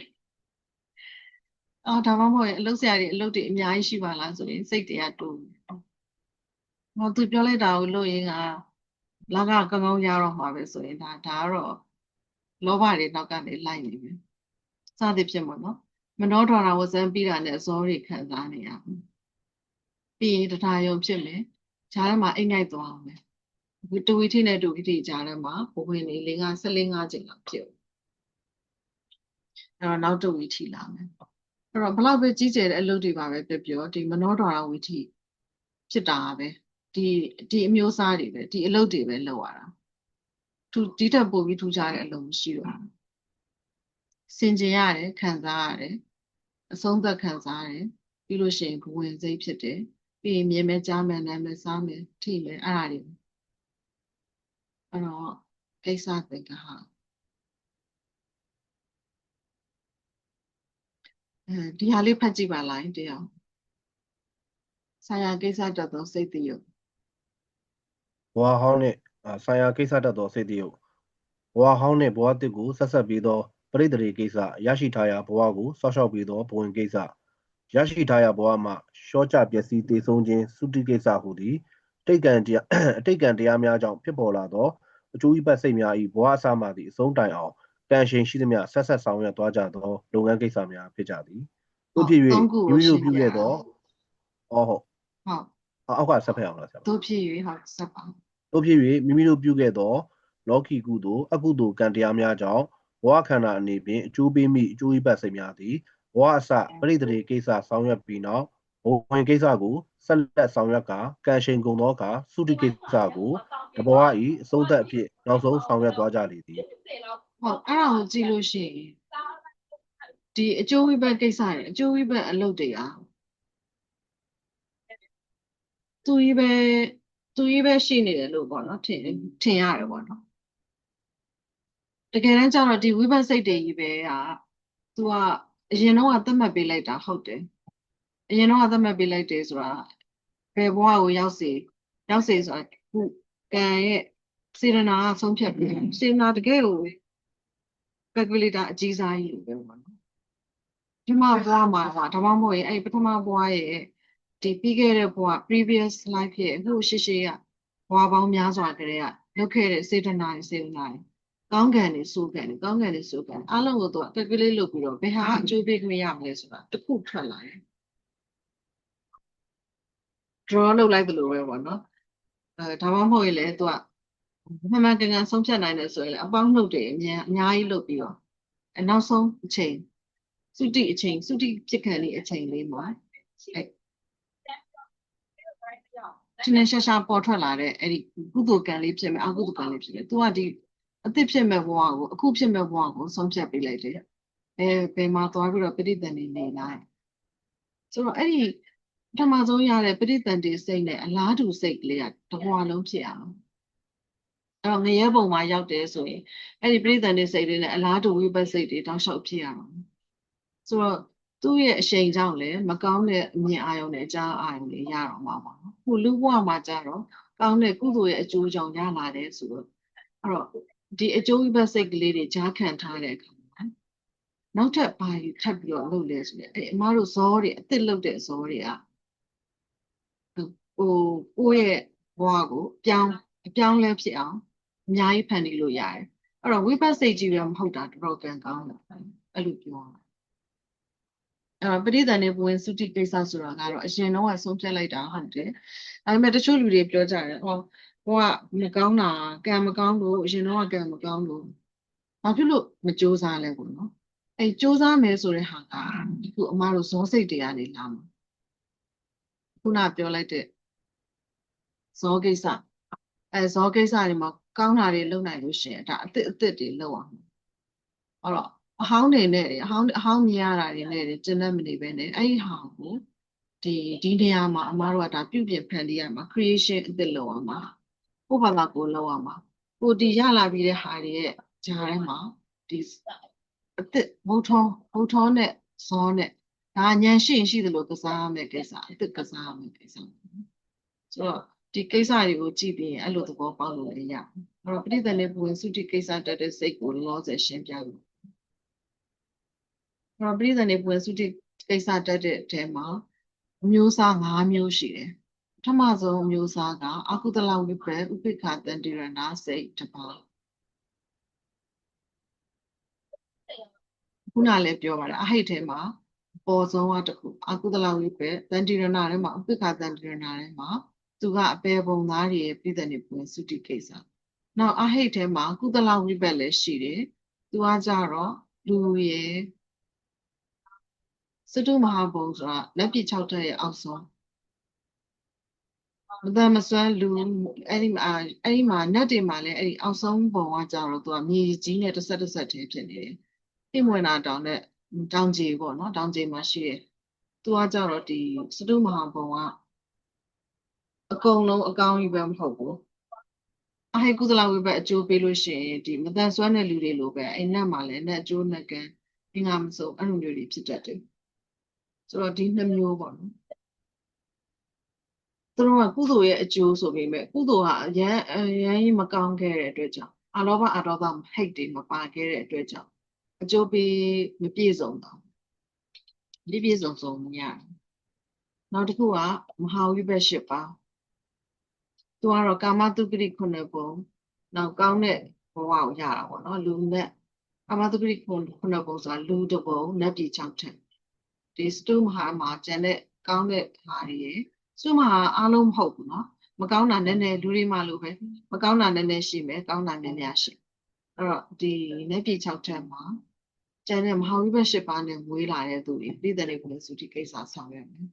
ဒါမှမဟုတ်ရင်အလုပ်ဆရာတွေအလုပ်တွေအများကြီးရှိပါလားဆိုရင်စိတ်တွေကတူဟောသူပြောလိုက်တာကိုလုပ်ရင်ကလကကောင်းကောင်းရတော့မှာပဲဆိုရင်ဒါကတော့လောဘတွေနောက်ကနေလိုက်နေပြီစသည်ဖြစ်မှာနော်မနောဒွါရဝဇ္ဇံပြီးတာနဲ့ဇောတွေခံစားနေရဘူးပြီးရင်တရားယုံဖြစ်မယ်ဂျားထဲမှာအိတ်ငိုက်သွားအောင်မယ်တူဝီထိနဲ့တူဝီထိဂျားထဲမှာဘဝင်နေ14-15ချိန်လောက်ဖြစ် နောက်တစ်ဝီထီလာမယ်အဲ့တော့ဘလောက်ပဲကြီးကျယ်တဲ့အလုပ်တွေပါပဲပြောဒီမနောဒွါရဝီထီဖြစ်တာပဲဒီအမျိုးအစားတွေပဲဒီအလုပ်တွေပဲလုပ်ရတာဒီတက်ပို့ပြီးထူကြတဲ့အလုပ်မရှိတော့ဘူးစင်ကြင်ရတယ်ခံစားရတယ်အဆုံးသက်ခံစားရတယ်ပြီးလို့ရှိရင်ဘဝင်စိတ်ဖြစ်တယ်ပြီးရင်မြင်မဲ့ကြားမဲ့နားမဲ့စားမဲ့ထိမဲ့အဲ့ဒါတွေအဲ့တော့ကိစ္စသင်္ကဟဒီဟာလေးဖတ်ကြည့်ပါလားတရားဆရာကိစ္စတတ်သောစိတ်တည်း ဘဝဟောင်းနဲ့ဆိုင်ရာကိစ္စတတ်သောစိတ်တည်းဘဝဟောင်းနဲ့ဘဝတစ်ကိုဆက်ဆက်ပြီးသောပရိသေကိစ္စရရှိထားရာဘဝကိုဆောက်ရှောက်ပြီးသောဘဝင်ကိစ္စရရှိထားရာဘဝမှာရှော့ချပျက်စီးတည်ဆုံးခြင်းသုတိကိစ္စဟူသည်အတိတ်ကံတရားများကြောင့်ဖြစ်ပေါ်လာသောအကျိုးပတ်စိတ်များ၏ဘဝအစမှသည့်အဆုံးတိုင်အောင်တန်ရှင်ရှိသမျှဆက်ဆက်ဆောင်ရွက်သွားကြသောလုပ်ငန်းကိစ္စများဖြစ်ကြသည်တို့ဖြစ်၍မိမိတို့ပြုခဲ့သောဟုတ်အောက်ကဆက်ဖက်အောင်လားဆရာတို့ဖြစ်၍ဟုတ်ဆက်ပါတို့ဖြစ်၍မိမိတို့ပြုခဲ့သောလောကီကုသိုလ်အကုသိုလ်ကံတရားများကြောင့်ဘဝခန္ဓာအနေဖြင့်အကျိုးပေးမိအကျိုးပတ်စိတ်များသည်ဘဝအစပရိသေကိစ္စဆောင်ရွက်ပြီးနောက်ဘဝင်ကိစ္စကိုဆက်လက်ဆောင်ရွက်ကကံရှင်ကုန်သောအခါသုတိကိစ္စကိုတဘဝ၏အဆုံးသက်အဖြစ်နောက်ဆုံးဆောင်ရွက်သွားကြလေသည်ဟုတ်အဲ့ဒါကိုကြည့်လို့ရှိရင်ဒီအကျိုးဝိဘတ်ကိစ္စတွေအကျိုးဝိဘတ်အလုပ်တွေအားသူကြီးပဲရှိနေတယ်လို့ပေါ့နော်ထင်ရတယ်ပေါ့နော်တကယ်တမ်းကျတော့ဒီဝိဘတ်စိတ်တွေကြီးပဲကသူကအရင်တော့သတ်မှတ်ပေးလိုက်တာဟုတ်တယ်အရင်တော့သတ်မှတ်ပေးလိုက်တယ်ဆိုတာဘယ်ဘဝကိုရောက်စေဆိုတာခုကံရဲ့စေတနာကဆုံးဖြတ်ပြီးစေတနာတကယ်ကို calculator အကြီးစားကြီးလိုပဲပေါ့နော်ဒီမှာဘဝမှာဒါမှမဟုတ်ရင်အဲ့ပထမဘဝရဲ့ဒီပြီးခဲ့တဲ့ဘဝ previous life ရဲ့အခုရှေ့ကဘဝပေါင်းများစွာကလေးကလုပ်ခဲ့တဲ့စေတနာတွေကောင်းကံတွေဆိုးကံတွေအားလုံးကိုသူက calculate လုပ်ပြီးတော့ဘယ်ဟာအကျိုးပေးခွင့်ရမလဲဆိုတာတစ်ခုထွက်လာတယ် draw လုပ်လိုက်သလိုပဲပေါ့နော်ဒါမှမဟုတ်ရင်လည်းသူကမှန်မှန်ကန်ကန်ဆုံးဖြတ်နိုင်တယ်ဆိုရင်လည်းအပေါင်းနှုတ်တွေအများကြီးလုပ်ပြီးတော့နောက်ဆုံးအချိန်သုတိဖြစ်ခံတဲ့အချိန်လေးမှာဒီနေ့ရှာပေါ်ထွက်လာတဲ့အဲ့ဒီကုသိုလ်ကံလေးဖြစ်မယ်အကုသိုလ်ကံလေးဖြစ်မယ်သူကဒီအသစ်ဖြစ်မဲ့ဘဝကိုအခုဖြစ်မဲ့ဘဝကိုဆုံးဖြတ်ပေးလိုက်တယ်ဘယ်မှာသွားပြီးတော့ပဋိသန္ဓေနေလိုက်ဆိုတော့အဲ့ဒီပထမဆုံးရတဲ့ပဋိသန္ဓေစိတ်နဲ့အလားတူစိတ်ကလေးကတစ်ဘဝလုံးဖြစ်အောင်အဲ့တော့ငရဲပုံမှာရောက်တယ်ဆိုရင်အဲ့ဒီပဋိသန္ဓေစိတ်တွေနဲ့အလားတူဝိပဿစိတ်တွေတောက်လျှောက်ဖြစ်ရအောင်ဆိုတော့သူ့ရဲ့အရှိန်ကြောင့်လည်းမကောင်းတဲ့အမြင်အာရုံနဲ့အကြားအာရုံတွေရတော့မှာပါခုလူဘဝမှာကြတော့ကောင်းတဲ့ကုသိုလ်ရဲ့အကျိုးကြောင့်ရလာတယ်ဆိုတော့အဲ့တော့ဒီအကျိုးဝိပဿစိတ်ကလေးတွေကြားခံထားတဲ့အခါမှာနောက်ထပ်ဘာထပ်ပြီးတော့လုပ်လဲဆိုရင်အဲ့အမားတို့ဇောတွေအသစ်လုပ်တဲ့ဇောတွေကကိုယ့်ရဲ့ဘဝကိုအပြောင်းလဲဖြစ်အောင်အများကြီးဖန်တီးလို့ရတယ်အဲ့တော့ဝိပဿစိတ်ကြီးပဲမဟုတ်တာတော်တော်ကံကောင်းတယ်အဲ့လိုပြောတာပဋိသန္ဓေဘဝင်သုတိကိစ္စဆိုတာကတော့အရင်တော့ဆုံးဖြတ်လိုက်တာဟုတ်တယ်ဒါပေမဲ့တချို့လူတွေပြောကြတယ်ဟောဘဝမကောင်းတာကံမကောင်းလို့အရင်တော့ကံမကောင်းလို့ဘာဖြစ်လို့မကြိုးစားလဲပေါ့နော်အဲကြိုးစားမယ်ဆိုတဲ့ဟာကအခုအမတို့ဇောစိတ်တွေကနေလာမှာခုနပြောလိုက်တဲ့ဇောကိစ္စဇောကိစ္စတွေမှာကောင်းတာတွေလုပ်နိုင်လို့ရှိရင်ဒါအသစ်တွေလုပ်အောင်အဲ့တော့အဟောင်းတွေနဲ့အဟောင်းမြင်ရတာတွေနဲ့ကျဉ်းမနေပဲနဲ့အဲ့ဒီဟာကိုဒီနေရာမှာအမတို့ကဒါပြုပြင်ဖန်တီးရမှာ creation အသစ်လုပ်အောင်ပါကိုယ့်ဘာသာကိုလုပ်အောင်ပါကိုဒီရလာပြီးတဲ့ဟာတွေရဲ့ဂျာထဲမှာဒီအသစ်ဘုထောနဲ့ဇောနဲ့ဒါညံရှိသလိုကစားရမယ့်ကိစ္စအသစ်ကစားရမယ့်ကိစ္စဆိုတော့ဒီကိစ္စတွေကိုကြည့်ပြီးရင်အဲ့လိုသဘောပေါက်လို့လည်းရအဲ့တော့ပဋိသန္ဓေဘဝင်သုတိကိစ္စတက်တဲ့စိတ်ကိုလောဆယ်ရှင်းပြလို့အဲ့တော့ပဋိသန္ဓေဘဝင်သုတိကိစ္စတက်တဲ့အထဲမှာမျိုးစား၅မျိုးရှိတယ်ပထမဆုံးမျိုးစားကအကုသလဝိပ္ပဥပိ္ပခာတန္တိရဏစိတ်တစ်ပါးခုနလည်းပြောပါတယ်အဟိတ်ထဲမှာပေါ်ဆုံးကတခုအကုသလဝိပ္ပတန္တိရဏထဲမှာဥပိ္ပခာတန္တိရဏထဲမှာသူကအပေပုံသားတွေရဲ့ပြည်တဲ့နေပွင့်သုတိကိစ္စနောက်အဟိတ်ထဲမှာကုသလဝိပ္ပလည်းရှိတယ်သူကကြတော့လူရဲ့ စတုမဟာဘုံဆိုတာလက်ပြ6ထက်ရဲ့အောက်ဆုံးမတမစွမ်းလူအဲ့ဒီမှာနတ်တွေမှာလည်းအဲ့ဒီအောက်ဆုံးဘုံကကြတော့သူကမြေကြီးနဲ့တစ်ဆက်တည်းဖြစ်နေတယ်ပြမွေနာတောင်နဲ့တောင်ကြီးပေါ့နော်တောင်ကြီးမှာရှိတယ်သူကကြတော့ဒီစတုမဟာဘုံကအကုန်လုံးအကောင်းကြီးပဲမဟုတ်ဘူးအဟိကုသလဝိဘတ်အကျိုးပေးလို့ရှိရင်ဒီမတန်ဆွမ်းတဲ့လူတွေလိုပဲအဲ့နတ်မှာလည်းနတ်အကျိုးနတ်ကံအင်္ဂါမစုံအဲ့လိုမျိုးတွေဖြစ်တတ်တယ်ဆိုတော့ဒီနှစ်မျိုးပေါ့နော်သူတို့ကကုသိုလ်ရဲ့အကျိုးဆိုပေမဲ့ကုသိုလ်ဟာရမ်းကြီးမကောင်းခဲ့တဲ့အတွက်ကြောင့်အလောဘအဒေါသမဟိတ်တွေမပါခဲ့တဲ့အတွက်ကြောင့်အကျိုးပေးမပြည့်စုံတော့ပြည့်စုံမရတယ်နောက်တစ်ခုကမဟာဝိဘတ်၈ပါးသူကတော့ကာမတုဂတိ9ပုံနောက်ကောင်းတဲ့ဘဝကိုရတာပေါ့နော်လူနဲ့ကာမတုဂတိ9ပုံဆိုတာလူတစ်ပုံနတ်ပြည်6ထက်ဒီစတုမဟာမှာကျန်တဲ့ကောင်းတဲ့ဟာတွေရယ်စတုမဟာအားလုံးမဟုတ်ဘူးနော်မကောင်းတာနည်းနည်းလူတွေမှလို့ပဲမကောင်းတာနည်းနည်းရှိမယ်ကောင်းတာများများရှိအဲ့တော့ဒီနတ်ပြည်6ထက်မှာကျန်တဲ့မဟာဝိဘတ်၈ပါးနဲ့မွေးလာတဲ့သူတွေပြိတ္တနေကိုစုတိကိစ္စဆောင်ရွက်မယ်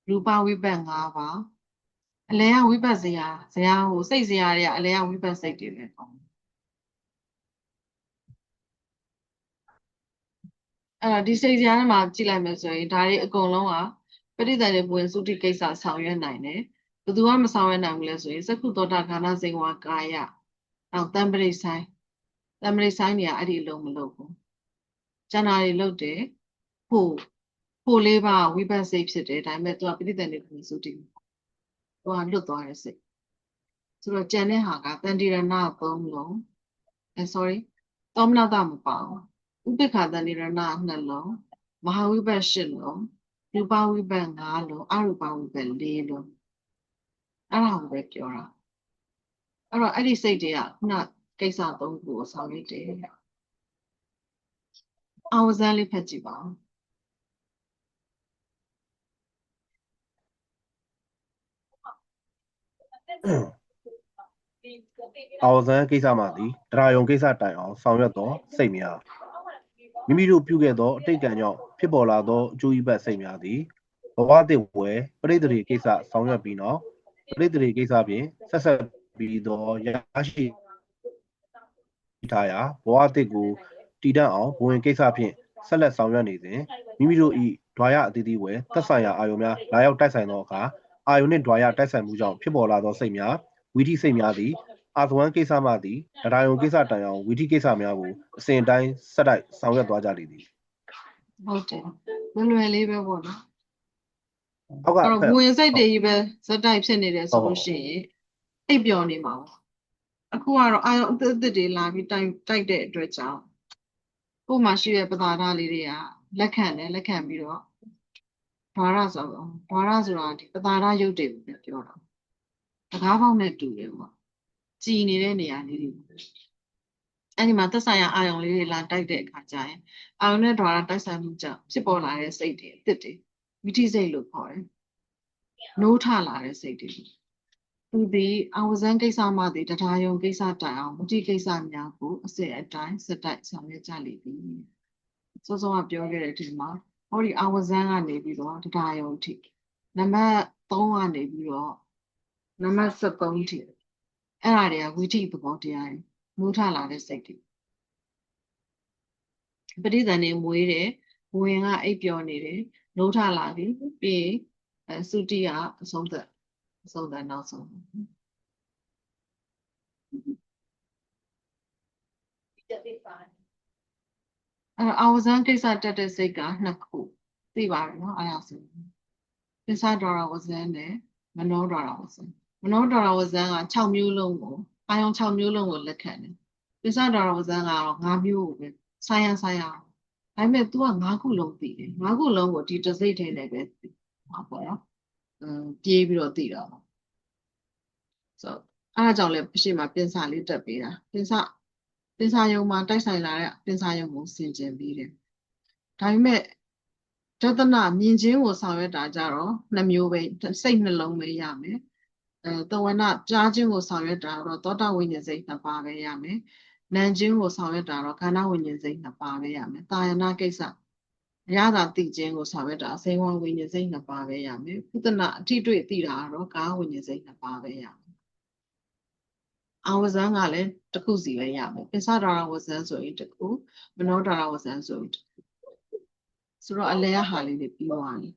ရူပဝိဘတ်5ပါးအလဲကဝိပတ်ဇရာဟိုစိတ်ဇရာတွေကအလဲကဝိပတ်စိတ်တွေပဲပေါ့အဲ့တော့ဒီစိတ်ဇရာထဲမှာကြည့်လိုက်မယ်ဆိုရင်ဒါတွေအကုန်လုံးကပဋိသန္ဓေဘဝင်သုတိကိစ္စဆောင်ရွက်နိုင်တယ်ဘယ်သူမှမဆောင်ရွက်နိုင်ဘူးလဲဆိုရင်သက္ခုသောတာခန္ဓာစိန်ဝါကာယနောက်တံပရိဆိုင်တွေကအဲ့ဒီအလုံးမလုပ်ဘူးကျန်တာတွေလုပ်တယ်ဖို့လေးပါဝိပတ်စိတ်ဖြစ်တယ်ဒါပေမဲ့သူကပဋိသန္ဓေဘဝင်သုတိသူကလွတ်သွားတဲ့စိတ်ဆိုတော့ကျန်တဲ့ဟာကတန်တိရဏ3လုံးsorry သောမနတမပါဘူးဥပိ္ပခာတန်တိရဏ2လုံးမဟာဝိပတ်8လုံးရူပဝိပတ်5လုံးအရူပဝိပတ်4လုံးအဲ့ဒါကိုပဲပြောတာအဲ့တော့အဲ့ဒီစိတ်တွေကခုနကိစ္စ3ခုကိုဆောင်ရွက်တယ်အာဝဇန်လေးဖတ်ကြည့်ပါဦးအာဝဇန်ကိစ္စမှသည်တရားယုံကိစ္စတိုင်အောင်ဆောင်ရွက်သောစိတ်များမိမိတို့ပြုခဲ့သောအတိတ်ကံကြောင့်ဖြစ်ပေါ်လာသောအကျိုးဤပတ်စိတ်များသည်ဘဝတည်ဝယ်ပရိသေတွေကိစ္စဆောင်ရွက်ပြီးနောက်ပရိသေတွေကိစ္စဖြင့်ဆက်ပြီးသောရရှိထားရာဘဝတည်ကိုတည်တတ်အောင်ဘဝင်ကိစ္စဖြင့်ဆက်လက်ဆောင်ရွက်နေစဉ်မိမိတို့၏ဓွာရအသီးသီးဝယ်သက်ဆိုင်ရာအာယုများလာရောက်တိုက်ဆိုင်သောအခါအာယုနှင့်ဓွာရတိုက်ဆိုင်မှုကြောင့်ဖြစ်ပေါ်လာသောစိတ်များဝိထိစိတ်များသည်အာသဝံကိစ္စမှသည်တရားယုံကိစ္စတိုင်အောင်ဝိထိကိစ္စများကိုအစဉ်တိုင်းဆက်တိုက်ဆောင်ရွက်သွားကြလေသည်ဟုတ်တယ်လွယ်လေးပဲပေါ့နော်အောက်ကအဲ့တော့ဝင်စိတ်တွေကြီးပဲဇက်တိုက်ဖြစ်နေတယ်ဆိုလို့ရှိရင်အိပ်ပျော်နေမှာပေါ့အခုကတော့အာယုံအသစ်တွေလာပြီးတိုက်တဲ့အတွက်ကြောင့်ကိုယ်မှာရှိတဲ့ပသာဒလေးတွေကလက်ခံပြီးတော့ဓာရဆိုတာဒီပသာဒရုပ်တွေကိုပဲပြောတာတကားပေါက်နဲ့တူတယ်ပေါ့ကြည်နေတဲ့နေရာလေးတွေအဲ့ဒီမှာသက်ဆိုင်ရာအာယုံလေးတွေလာတိုက်တဲ့အခါကျရင်အာယုံနဲ့ဓာရတိုက်ဆိုင်မှုကြောင့်ဖြစ်ပေါ်လာတဲ့စိတ်တွေအသစ်တွေဝိထိစိတ်လို့ခေါ်တယ်နိုးထလာတဲ့စိတ်တွေသူဒီအာဝဇန်ကိစ္စမှဒီတရားယုံကိစ္စတိုင်အောင်ဝိထိကိစ္စများကိုအစစ်အတိုင်းစက်တိုက်ဆောင်ရွက်ကြလိမ့်မယ်စောစောကပြောခဲ့တဲ့ဒီမှာဟောဒီအာဝဇန်ကနေပြီးတော့တရားယုံထိနံပါတ်3ကနေပြီးတော့နံပါတ်73ထိအဲ့ဒါတွေကဝိထိသဘောတရားတွေနိုးထလာတဲ့စိတ်တွေပဋိသန္ဓေမွေးတယ်ဝင်ကအိပ်ပျော်နေတယ်နိုးထလာပြီပြီးသုတိကအဆုံးသက်နောက်ဆုံးအာဝဇန်ကိစ္စတက်တဲ့စိတ်က2ခုသိပါတယ်နော်အားရဆိုပစ္စဒရဝဇန်နဲ့မနောဒရဝဇန်မနောဒရဝဇန်က6မျိုးလုံးကိုအာယုံ6မျိုးလုံးကိုလက်ခံတယ်ပစ္စဒရဝဇန်ကတော့5မျိုးကိုပဲဆိုင်ရဒါပေမဲ့ तू က5ခုလုံးသိတယ်5ခုလုံးကိုဒီတစ်စိတ်ထဲနဲ့ပဲဟောပေါ့နော်ပြေးပြီးတော့သိတာပေါ့ဆိုအားကြောင့်လည်းရှိမှပင်စာလေးတက်ပေးတာပင်စာယုံမှာတိုက်ဆိုင်လာတဲ့ပင်စာယုံကိုဆင်ကျင်ပြီးတယ်ဒါပေမဲ့ဒသနမြင်ချင်းကိုဆောင်ရွက်တာကြတော့2မျိုးပဲစိတ်နှလုံးပဲရမယ်တဝနာကြားချင်းကိုဆောင်ရွက်တာတော့သောတာဝိညာဉ်စိတ်2ပါးပဲရမယ်နာမ်ချင်းကိုဆောင်ရွက်တာတော့ခန္ဓာဝိညာဉ်စိတ်2ပါးပဲရမယ်တာယနာကိစ္စ အရသာသိခြင်းကိုဆောင်ရွက်တာစိန်ဝဝိညာဉ်စိတ်နှစ်ပါးပဲရမယ်ကုသနာအထိတွေ့သိတာကတော့ကာဝိညာဉ်စိတ်နှစ်ပါးပဲရမယ်အာဝဇန်ကလည်းတစ်ခုစီပဲရမယ်ပစ္စဒရာဝဇန်ဆိုရင်တစ်ခုမနောဒရာဝဇန်ဆိုရင်တစ်ခုဆိုတော့အလဲဟာလေးတွေပြီးသွားပြီ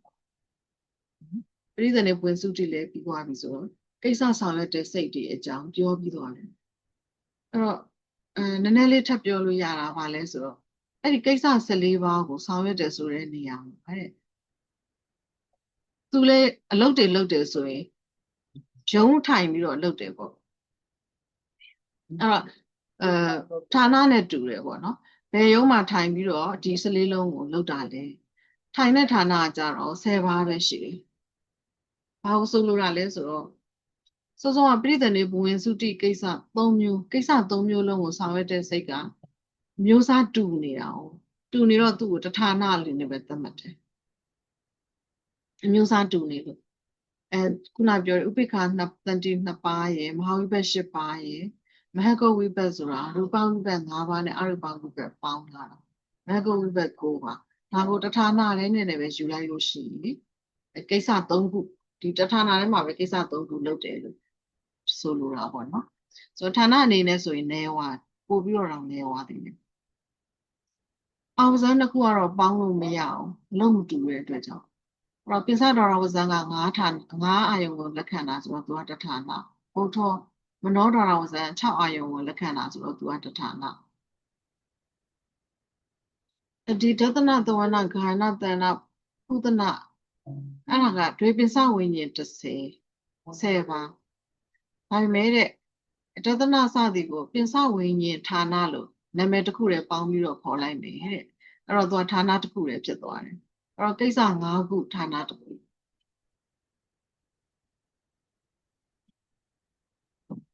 ပရိသေနဲ့ပွင့်စုတိလည်းပြီးသွားပြီဆိုတော့ကိစ္စဆောင်ရွက်တဲ့စိတ်တွေအကြောင်းပြောပြီးသွားတယ်အဲ့တော့နည်းနည်းလေးထပ်ပြောလို့ရတာပါလဲဆိုတော့အဲ့ဒီကိစ္စ14ပါးကိုဆောင်ရွက်တယ်ဆိုတဲ့နေရာမှာတဲ့သူလည်းအလုပ်တွေလုပ်တယ်ဆိုရင်ရုံးထိုင်ပြီးတော့လုပ်တယ်ပေါ့အဲ့တော့ဌာနနဲ့တူတယ်ပေါ့နော်ဘယ်ရုံးမှာထိုင်ပြီးတော့ဒီ14လုံးကိုလုပ်တာလဲထိုင်တဲ့ဌာနကကြတော့10ပါးပဲရှိတယ်ဘာလို့ဆိုလိုတာလဲဆိုတော့စောစောကပြိတ္တနေဘဝင်စုတိကိစ္စ3မျိုးကိစ္စ3မျိုးလုံးကိုဆောင်ရွက်တဲ့စိတ်ကမျိုးစားတူနေတာ哦တူနေတော့သူ့ကိုတဌာနလေးနဲ့ပဲသတ်မှတ်တယ်အမျိုးစားတူနေလို့ခုနပြောတဲ့ဥပိ္ပခာတန်တိ2ပါးရယ်မဟာဝိပ္ပ10ပါးရယ်မဟကုတ်ဝိပ္ပဆိုတာရူပဝိပ္ပ5ပါးနဲ့အရူပဝိပ္ပပေါင်းလာတာမဟကုတ်ဝိပ္ပ9ပါးဒါကိုတဌာနလေးနဲ့ပဲယူလိုက်လို့ရှိရင်ကိစ္စ3ခုဒီတဌာနထဲမှာပဲကိစ္စ3ခုလုပ်တယ်လို့ဆိုလိုတာပေါ့နော်ဆိုတော့ဌာနအနေနဲ့ဆိုရင်နေဝါပို့ပြီးတော့နေဝါတယ်အောင်စမ်းတစ်ခုကတော့ပေါင်းလို့မရအောင်လုံးမတူတဲ့အတွက်ကြောင့်အဲ့တော့ပိစဒရာဝဇန်က9အာယုံကိုလက်ခံတာဆိုတော့သူကတဌာနဘုထောမနောဒရာဝဇန်6အာယုံကိုလက်ခံတာဆိုတော့သူကတဌာနဒီဒသနသဝနာဂါယနာတဏပုဒနာအဲ့ဒါကဒွေပိစဝိညာဉ်10ပါဒါပေမဲ့တဲ့ဒသနစသည်ကိုပိစဝိညာဉ်ဌာနလို့နာမည်တစ်ခုတည်းပေါင်းပြီးတော့ခေါ်လိုက်မယ်တဲ့အဲ့တော့သူကဌာနတစ်ခုတည်းဖြစ်သွားတယ်အဲ့တော့ကိစ္စ5ခုဌာနတစ်ခု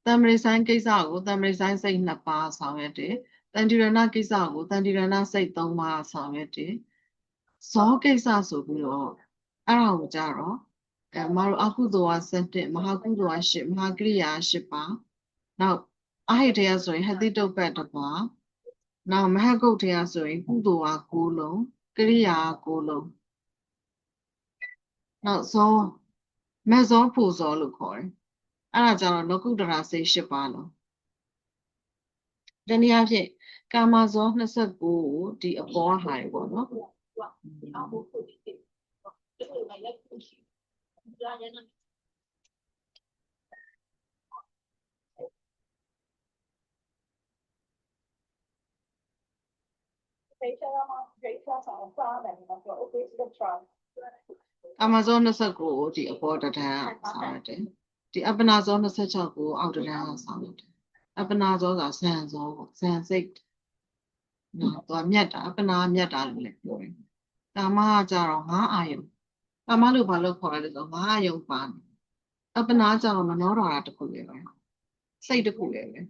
တမ္ပရိဆိုင်ကိစ္စကိုတမ္ပရိဆိုင်စိတ်2ပါးဆောင်ရွက်တယ်တန်တိရဏကိစ္စကိုတန်တိရဏစိတ်3ပါးဆောင်ရွက်တယ်ဇောကိစ္စဆိုပြီးတော့အဲ့ဒါကိုကြတော့မတို့အကုသိုလ်က7မဟာကုသိုလ်က8မဟာကရိယာ8ပါးနောက်အဟိတယဆိုရင်ဟတိတုပ္ပတ1ပါးနောက်မဟကုတ်တယဆိုရင်ကုသိုလ်က9လုံးကရိယာက9လုံးနောက်ဇောမဇောဖို့ဇောလို့ခေါ်တယ်အဲ့ဒါကြတော့လောကုတ္တရာစိတ်8ပါးလုံးတနည်းအားဖြင့်ကာမဇော29ကိုဒီအပေါ်ဟာရပေါ့နော်ကာမဇော29ကိုဒီအပေါ်တထမ်းဆောင်ရတယ်ဒီအပ္ပနာဇော26ကိုအောက်တထမ်းဆောင်ရတယ်အပ္ပနာဇောကဇန်ဇောပေါ့ဇန်စိတ်နော်သူကမြတ်တာအပ္ပနာမြတ်တာလို့လည်းပြောတယ်ကာမကကြတော့9အာယုကာမလို့ဘာလို့ခေါ်ရလဲဆိုတော့9အာယုပါအပ္ပနာကြတော့မနောဒရာတစ်ခုလေပဲစိတ်တစ်ခုလေပဲ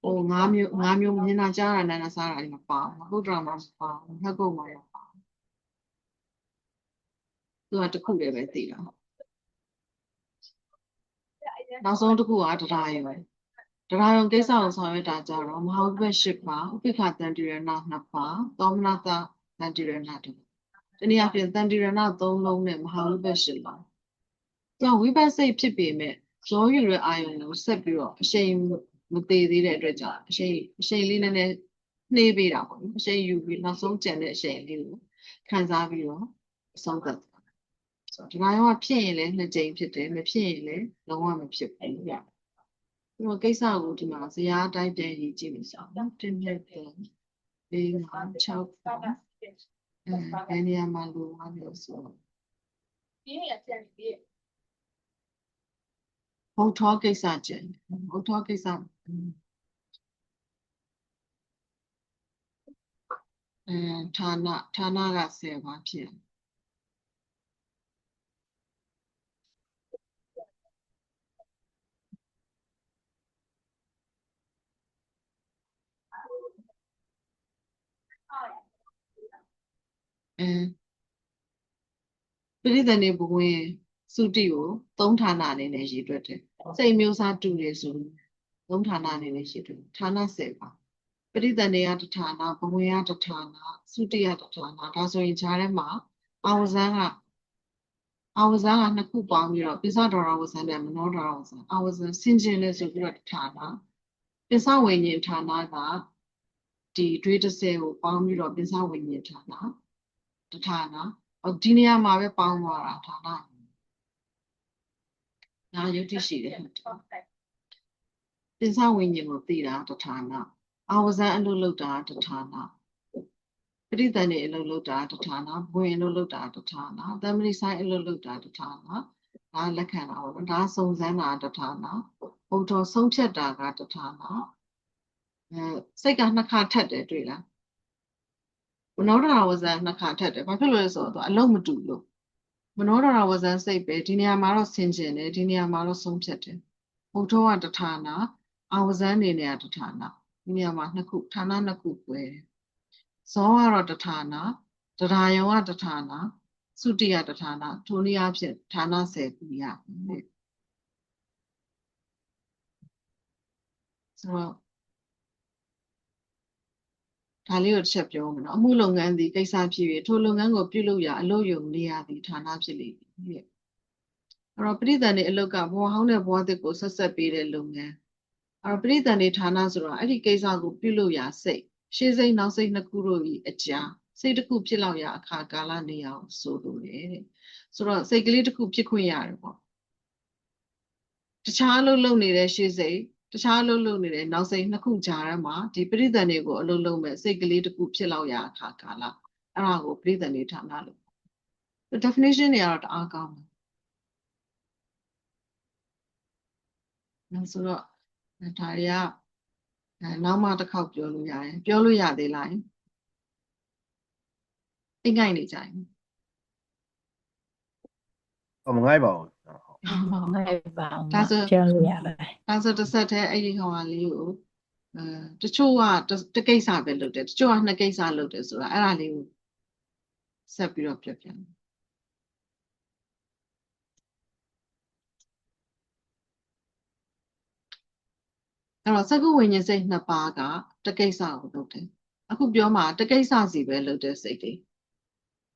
ဟို5မျိုးမြင်တာကြားတာနားစားတာဒီမှာပါဘုဒ္ဓရာမှာပါဟက်ကုတ်မှာရပါသူကတစ်ခုလေပဲသိတာနောက်ဆုံးတစ်ခုကတရားယုံတရားယုံကိစ္စကိုဆောင်ရွက်တာကြတော့မဟာဝိပ္ပ10ပါးဥပိ္ပခတန်တိရဏ2ပါးသောမနတတန်တိရဏ2တနည်းအားဖြင့်တန်တိရဏ3လုံးနဲ့မဟာဝိပ္ပ10ပါးသူကဝိပ္ပစိတ်ဖြစ်ပေမဲ့ဇောယူရဲ့အာယုံကိုဆက်ပြီးတော့အရှိန်မသေးသေးတဲ့အတွက်ကြောင့်အရှိန်လေးနည်းနည်းနှေးပေးတာပေါ့နော်အရှိန်ယူပြီးနောက်ဆုံးကျန်တဲ့အရှိန်လေးကိုခံစားပြီးတော့အဆုံးသတ်ဆိုတော့ဒီမှာရောဖြစ်ရင်လည်း2ကြိမ်ဖြစ်တယ်မဖြစ်ရင်လည်းလုံးဝမဖြစ်ဘူးညဒီမှာကိစ္စကိုဒီမှာဇရာတိုင်းပြန်ရေးကြည့်လို့ဆိုတော့1 2 3 4 5 6ဘယ်နေရာမှာလိုရလဲဆိုတော့ဘုထောကိစ္စကျန်ဘုထောကိစ္စဌာနက10ပါးဖြစ်ပရိသတ်နေဘဝင်စုတိကို3ဌာနအနေနဲ့ရေးတွက်တယ်စိတ်မျိုးစားတူတယ်ဆို3ဌာနအနေနဲ့ရေးတွက်ဌာန10ပါပ ရိသန္တေယတဌာနဘဝင်ယတဌာနသုတိယတဌာနဒါဆိုရင်ဂျားထဲမှာအာဝဇန်ကနှစ်ခုပေါင်းပြီးတော့ပိစဒေါရဝဇန်နဲ့မနောဒေါရဝဇန်အာဝဇန်ဆင်ခြင်လဲဆိုပြီးတော့တဌာနပိစဝိညာဉ်ဌာနကဒီတွေး30ကိုပေါင်းပြီးတော့ပိစဝိညာဉ်ဌာနတဌာနဒီနေရာမှာပဲပေါင်းသွားတာဌာနနာယုတ်တိရှိတယ်ပိစဝိညာဉ်ကိုသိတာတဌာနအာဝဇန်အလုပ်လုပ်တာတဌာနပရိသန္တေအလုပ်လုပ်တာတဌာနဘဝင်အလုပ်လုပ်တာတဌာနတမရိဆိုင်အလုပ်လုပ်တာတဌာနဒါလက်ခံတာပေါ့ဒါစုံစမ်းတာတဌာနဘုဒ္ဓဆုံးဖြတ်တာကတဌာနစိတ်ကနှစ်ခါထက်တယ်တွေ့လားမနောဒရဝဇန်နှစ်ခါထက်တယ်ဘာဖြစ်လို့လဲဆိုတော့အလုံးမတူလို့မနောဒရဝဇန်စိတ်ပဲဒီနေရာမှာတော့ဆင်ခြင်တယ်ဒီနေရာမှာတော့ဆုံးဖြတ်တယ်ဘုဒ္ဓကတဌာနအာဝဇန်နေနေရတဌာနဒီနေရာမှာနှစ်ခုဌာနနှစ်ခုပွဲတယ်ဇောကတော့တဌာနတရားယုံကတဌာနသုတိယတဌာနထိုနည်းအားဖြင့်ဌာန10ခုရပြီဆိုတော့ဒါလေးကိုတစ်ချက်ပြောမယ်နော်အမှုလုပ်ငန်းသည်ကိစ္စဖြစ်၍ထိုလုပ်ငန်းကိုပြုလုပ်ရာအလုပ်ယုံနေရသည်ဌာနဖြစ်လိမ့်မယ်အဲ့တော့ပရိသန္တေအလုပ်ကဘဝဟောင်းတဲ့ဘဝသစ်ကိုဆက်ဆက်ပေးတဲ့လုပ်ငန်းအဲ့တော့ပရိသန္တေဌာနဆိုတော့အဲ့ဒီကိစ္စကိုပြုလုပ်ရာစိတ်ရှေးစိတ်နောက်စိတ်နှစ်ခုတို့၏အကြားစိတ်တစ်ခုဖြစ်လောက်ရာအခါကာလနေအောင်ဆိုလိုတယ်တဲ့ဆိုတော့စိတ်ကလေးတစ်ခုဖြစ်ခွင့်ရတယ်ပေါ့တခြားအလုပ်လုပ်နေတဲ့ရှေးစိတ်တခြားအလုပ်လုပ်နေတဲ့နောက်စိတ်နှစ်ခုကြားထဲမှာဒီပရိသန္တေကိုအလုပ်လုပ်မဲ့စိတ်ကလေးတစ်ခုဖြစ်လောက်ရာအခါကာလအဲ့ဒါကိုပရိသန္တေဌာနလို့ definition တွေကတော့တအားကောင်းတယ်ဆိုတော့ဒါတွေကနောက်မှတစ်ခေါက်ပြောလို့ရတယ်ပြောလို့ရသေးလားအိတ်ငိုက်နေကြရင်မငိုက်ပါဘူး ငိုက်ပါအောင်ပြောလို့ရပါတယ်ဒါဆိုတစ်ဆက်တည်းအဲ့ဒီဟောဟာလေးကိုတချို့ကတစ်ကိစ္စပဲလုပ်တယ်တချို့ကနှစ်ကိစ္စလုပ်တယ်ဆိုတာအဲ့ဒါလေးကိုဆက်ပြီးတော့ပြောပြမယ်အဲ့တော့သက္ကုဝိညာဉ်စိတ်နှစ်ပါးကတကိစ္စကိုလုပ်တယ်အခုပြောမှာတကိစ္စစီပဲလုပ်တဲ့စိတ်တွေ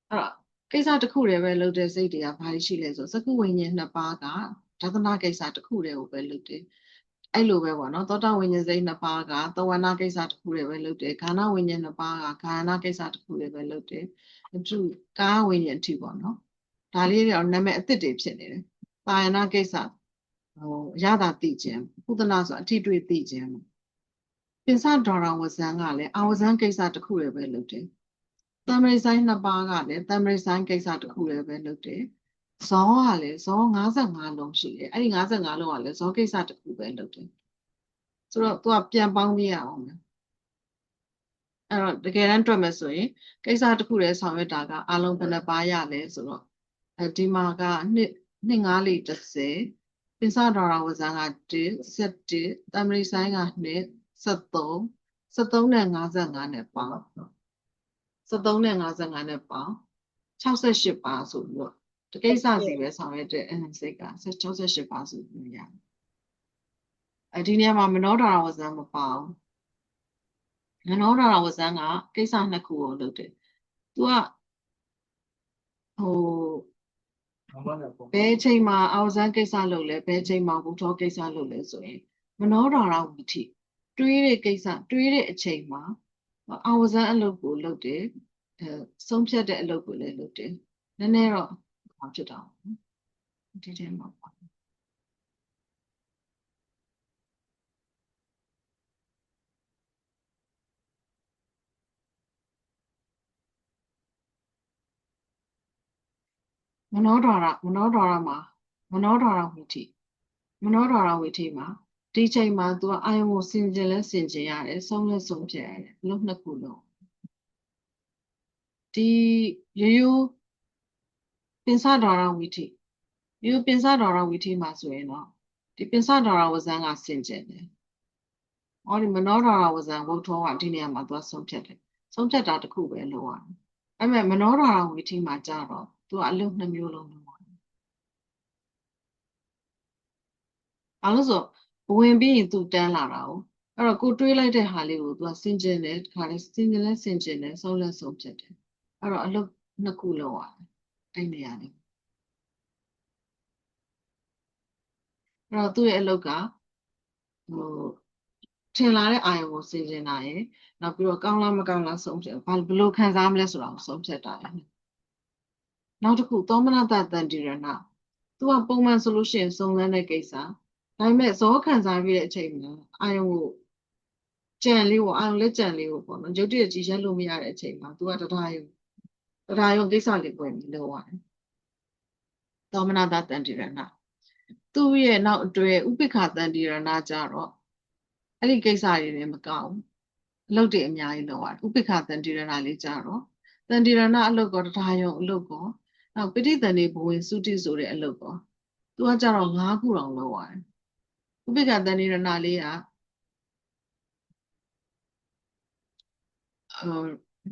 အဲ့တော့ကိစ္စတစ်ခုတည်းပဲလုပ်တဲ့စိတ်တွေကဘာရှိလဲဆိုသက္ကုဝိညာဉ်နှစ်ပါးကဒါသနာကိစ္စတစ်ခုတည်းကိုပဲလုပ်တယ်အဲ့လိုပဲပေါ့နော်သောတာဝိညာဉ်စိတ်နှစ်ပါးကသဝနာကိစ္စတစ်ခုတည်းပဲလုပ်တယ်ခန္ဓာဝိညာဉ်နှစ်ပါးကခန္ဓာကိစ္စတစ်ခုတည်းပဲလုပ်တယ်သူကာဝိညာဉ်အထိပေါ့နော်ဒါလေးတွေတော့နာမည်အသစ်တွေဖြစ်နေတယ်သာယနာကိစ္စရတာသိခြင်းပုဒနာဆိုအထိတွေ့သိခြင်းပိစဒေါရဝဇန်ကလည်းအာဝဇန်ကိစ္စတစ်ခုတည်းပဲလုပ်တယ်တမရိဆိုင်နှစ်ပါးကလည်းတမရိဆိုင်ကိစ္စတစ်ခုတည်းပဲလုပ်တယ်ဇောကလည်းဇော55လုံးရှိတယ်အဲ့ဒီ55လုံးကလည်းဇောကိစ္စတစ်ခုပဲလုပ်တယ်ဆိုတော့သူကပြန်ပေါင်းပြရအောင်မယ်အဲ့တော့တကယ်တမ်းတွက်မယ်ဆိုရင်ကိစ္စတစ်ခုတည်းဆောင်ရွက်တာကအလုံးဘယ်နှပါးရလဲဆိုတော့ဒီမှာက2 5လေး30ပိစဒေါရဝဇန်က1 7တမရိဆိုင်က2 73 73နဲ့55နဲ့ပေါင်း73နဲ့55နဲ့ပေါင်း68ပါဆိုပြီးတော့တကိစ္စစီပဲဆောင်ရွက်တဲ့စိတ်က68ပါဆိုပြီးရတယ်ဒီနေရာမှာမနောဒရဝဇန်မပေါင်းမနောဒရဝဇန်ကကိစ္စနှစ်ခုကိုလုပ်တယ်သူကဘယ်အချိန်မှာအာဝဇန်ကိစ္စလုပ်လဲဘယ်အချိန်မှာဘုထောကိစ္စလုပ်လဲဆိုရင်မနောဒရဝိထိတွေးတဲ့ကိစ္စတွေးတဲ့အချိန်မှာအာဝဇန်အလုပ်ကိုလုပ်တယ်ဆုံးဖြတ်တဲ့အလုပ်ကိုလည်းလုပ်တယ်နည်းနည်းတော့ဘာဖြစ်တော့ဒီထဲမှာမနောဒရမှာမနောဒရဝိထိမှာဒီချိန်မှာသူကအာယုံကိုဆင်ခြင်လဲဆင်ခြင်ရတယ်ဆုံးလဲဆုံးဖြတ်ရတယ်အလုပ်နှစ်ခုလုံးဒီရိုးရိုးပိစဒေါရဝိထိရိုးပိစဒေါရဝိထိမှာဆိုရင်တော့ဒီပိစဒေါရဝဇန်ကဆင်ခြင်တယ်ဟောဒီမနောဒေါရဝဇန်ဘုထောကဒီနေရာမှာသူကဆုံးဖြတ်တယ်ဆုံးဖြတ်တာတစ်ခုပဲလုပ်ရတယ်အဲ့မဲ့မနောဒေါရဝိထိမှာကြတော့သူကအလုပ်နှစ်မျိုးလုံးလုပ်ရတယ်ဘာလို့ဆိုဝင်ပြီးရင်သူတန်းလာတာ哦အဲ့တော့ကိုတွေးလိုက်တဲ့ဟာလေးကိုသူကစင်ကျင်တယ်ခါလေးစင်ကျင်လဲစင်ကျင်တယ်ဆုံးလဲဆုံးဖြစ်တယ်အဲ့တော့အလုပ်နှစ်ခုလောက်ရတယ်အဲ့နေရာလေးအဲ့တော့သူ့ရဲ့အလုပ်ကဟိုထင်လာတဲ့အာရုံကိုစင်ကျင်တာရယ်နောက်ပြီးတော့ကောင်းလားမကောင်းလားဆုံးဖြတ်ဘယ်လိုခံစားမလဲဆိုတာကိုဆုံးဖြတ်တာရယ်နောက်တစ်ခုသောမနတတန်တိရဏသူကပုံမှန်ဆိုလို့ရှိရင်စုံစမ်းတဲ့ကိစ္စဒါပေမဲ့ဇောခံစားပြီးတဲ့အချိန်မှာအာရုံကိုကြံလေးကိုအာရုံလက်ကြံလေးကိုပေါ့နော်ရုပ်တရက်ကြီးရက်လို့မရတဲ့အချိန်မှာသူကတရားရုံကိစ္စလေးဝင်ပြီးလုပ်ရတယ်သောမနတတန်တိရဏသူ့ရဲ့နောက်အတွဲဥပိ္ပခတန်တိရဏကြတော့အဲ့ဒီကိစ္စတွေလည်းမကောင်းအလုပ်တွေအများကြီးလုပ်ရတယ်ဥပိ္ပခတန်တိရဏလေးကြတော့တန်တိရဏအလုပ်ကောတရားရုံအလုပ်ကောနောက်ပဋိသန္ဓေဘဝင်စုတိဆိုတဲ့အလုပ်ကောသူကကြတော့၅ခုတောင်လုပ်ရတယ်ဥပိ္ပခတန်တိရဏလေးက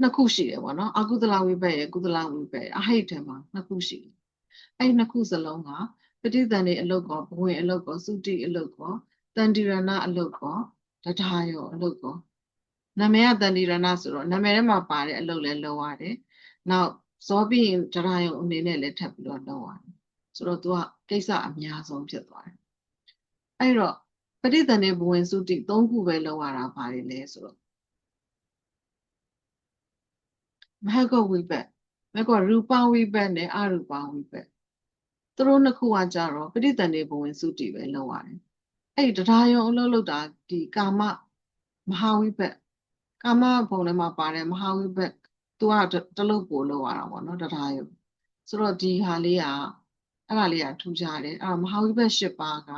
နှစ်ခုရှိတယ်ပေါ့နော်အကုသလဝိဘတ်ရဲ့ကုသလဝိဘတ်အဟိတ်ထဲမှာနှစ်ခုရှိတယ်အဲ့နှစ်ခုစလုံးကပဋိသန္ဓေအလုပ်ကောဘဝင်အလုပ်ကောစုတိအလုပ်ကောတန်တိရဏအလုပ်ကောတရားရောအလုပ်ကောနာမည်ကတန်တိရဏဆိုတော့နာမည်ထဲမှာပါတဲ့အလုပ်လည်းလုပ်ရတယ်နောက်ဇောပြီးရင်တရားရောအနေနဲ့လည်းထပ်ပြီးတော့လုပ်ရတယ်ဆိုတော့သူကကိစ္စအများဆုံးဖြစ်သွားတယ်အဲ့တော့ပဋိသန္ဓေဘဝင်စုတိ၃ခုပဲလုပ်ရတာပါတယ်လေဆိုတော့မဟကဝိဘတ်မဟကရူပဝိဘတ်နဲ့အရူပဝိဘတ်သူတို့နှစ်ခုကကြတော့ပဋိသန္ဓေဘဝင်စုတိပဲလုပ်ရတယ်အဲ့ဒီတရားရုံအလုပ်လုပ်တာဒီကာမမဟာဝိဘတ်ကာမဘုံထဲမှာပါတယ်မဟာဝိဘတ်သူကတလုပ်ပို့လုပ်ရတာပေါ့နော်တရားရုံဆိုတော့ဒီဟာလေးကအဲ့ဒါလေးကထူးခြားတယ်အဲ့တော့မဟာဝိဘတ်၈ပါးက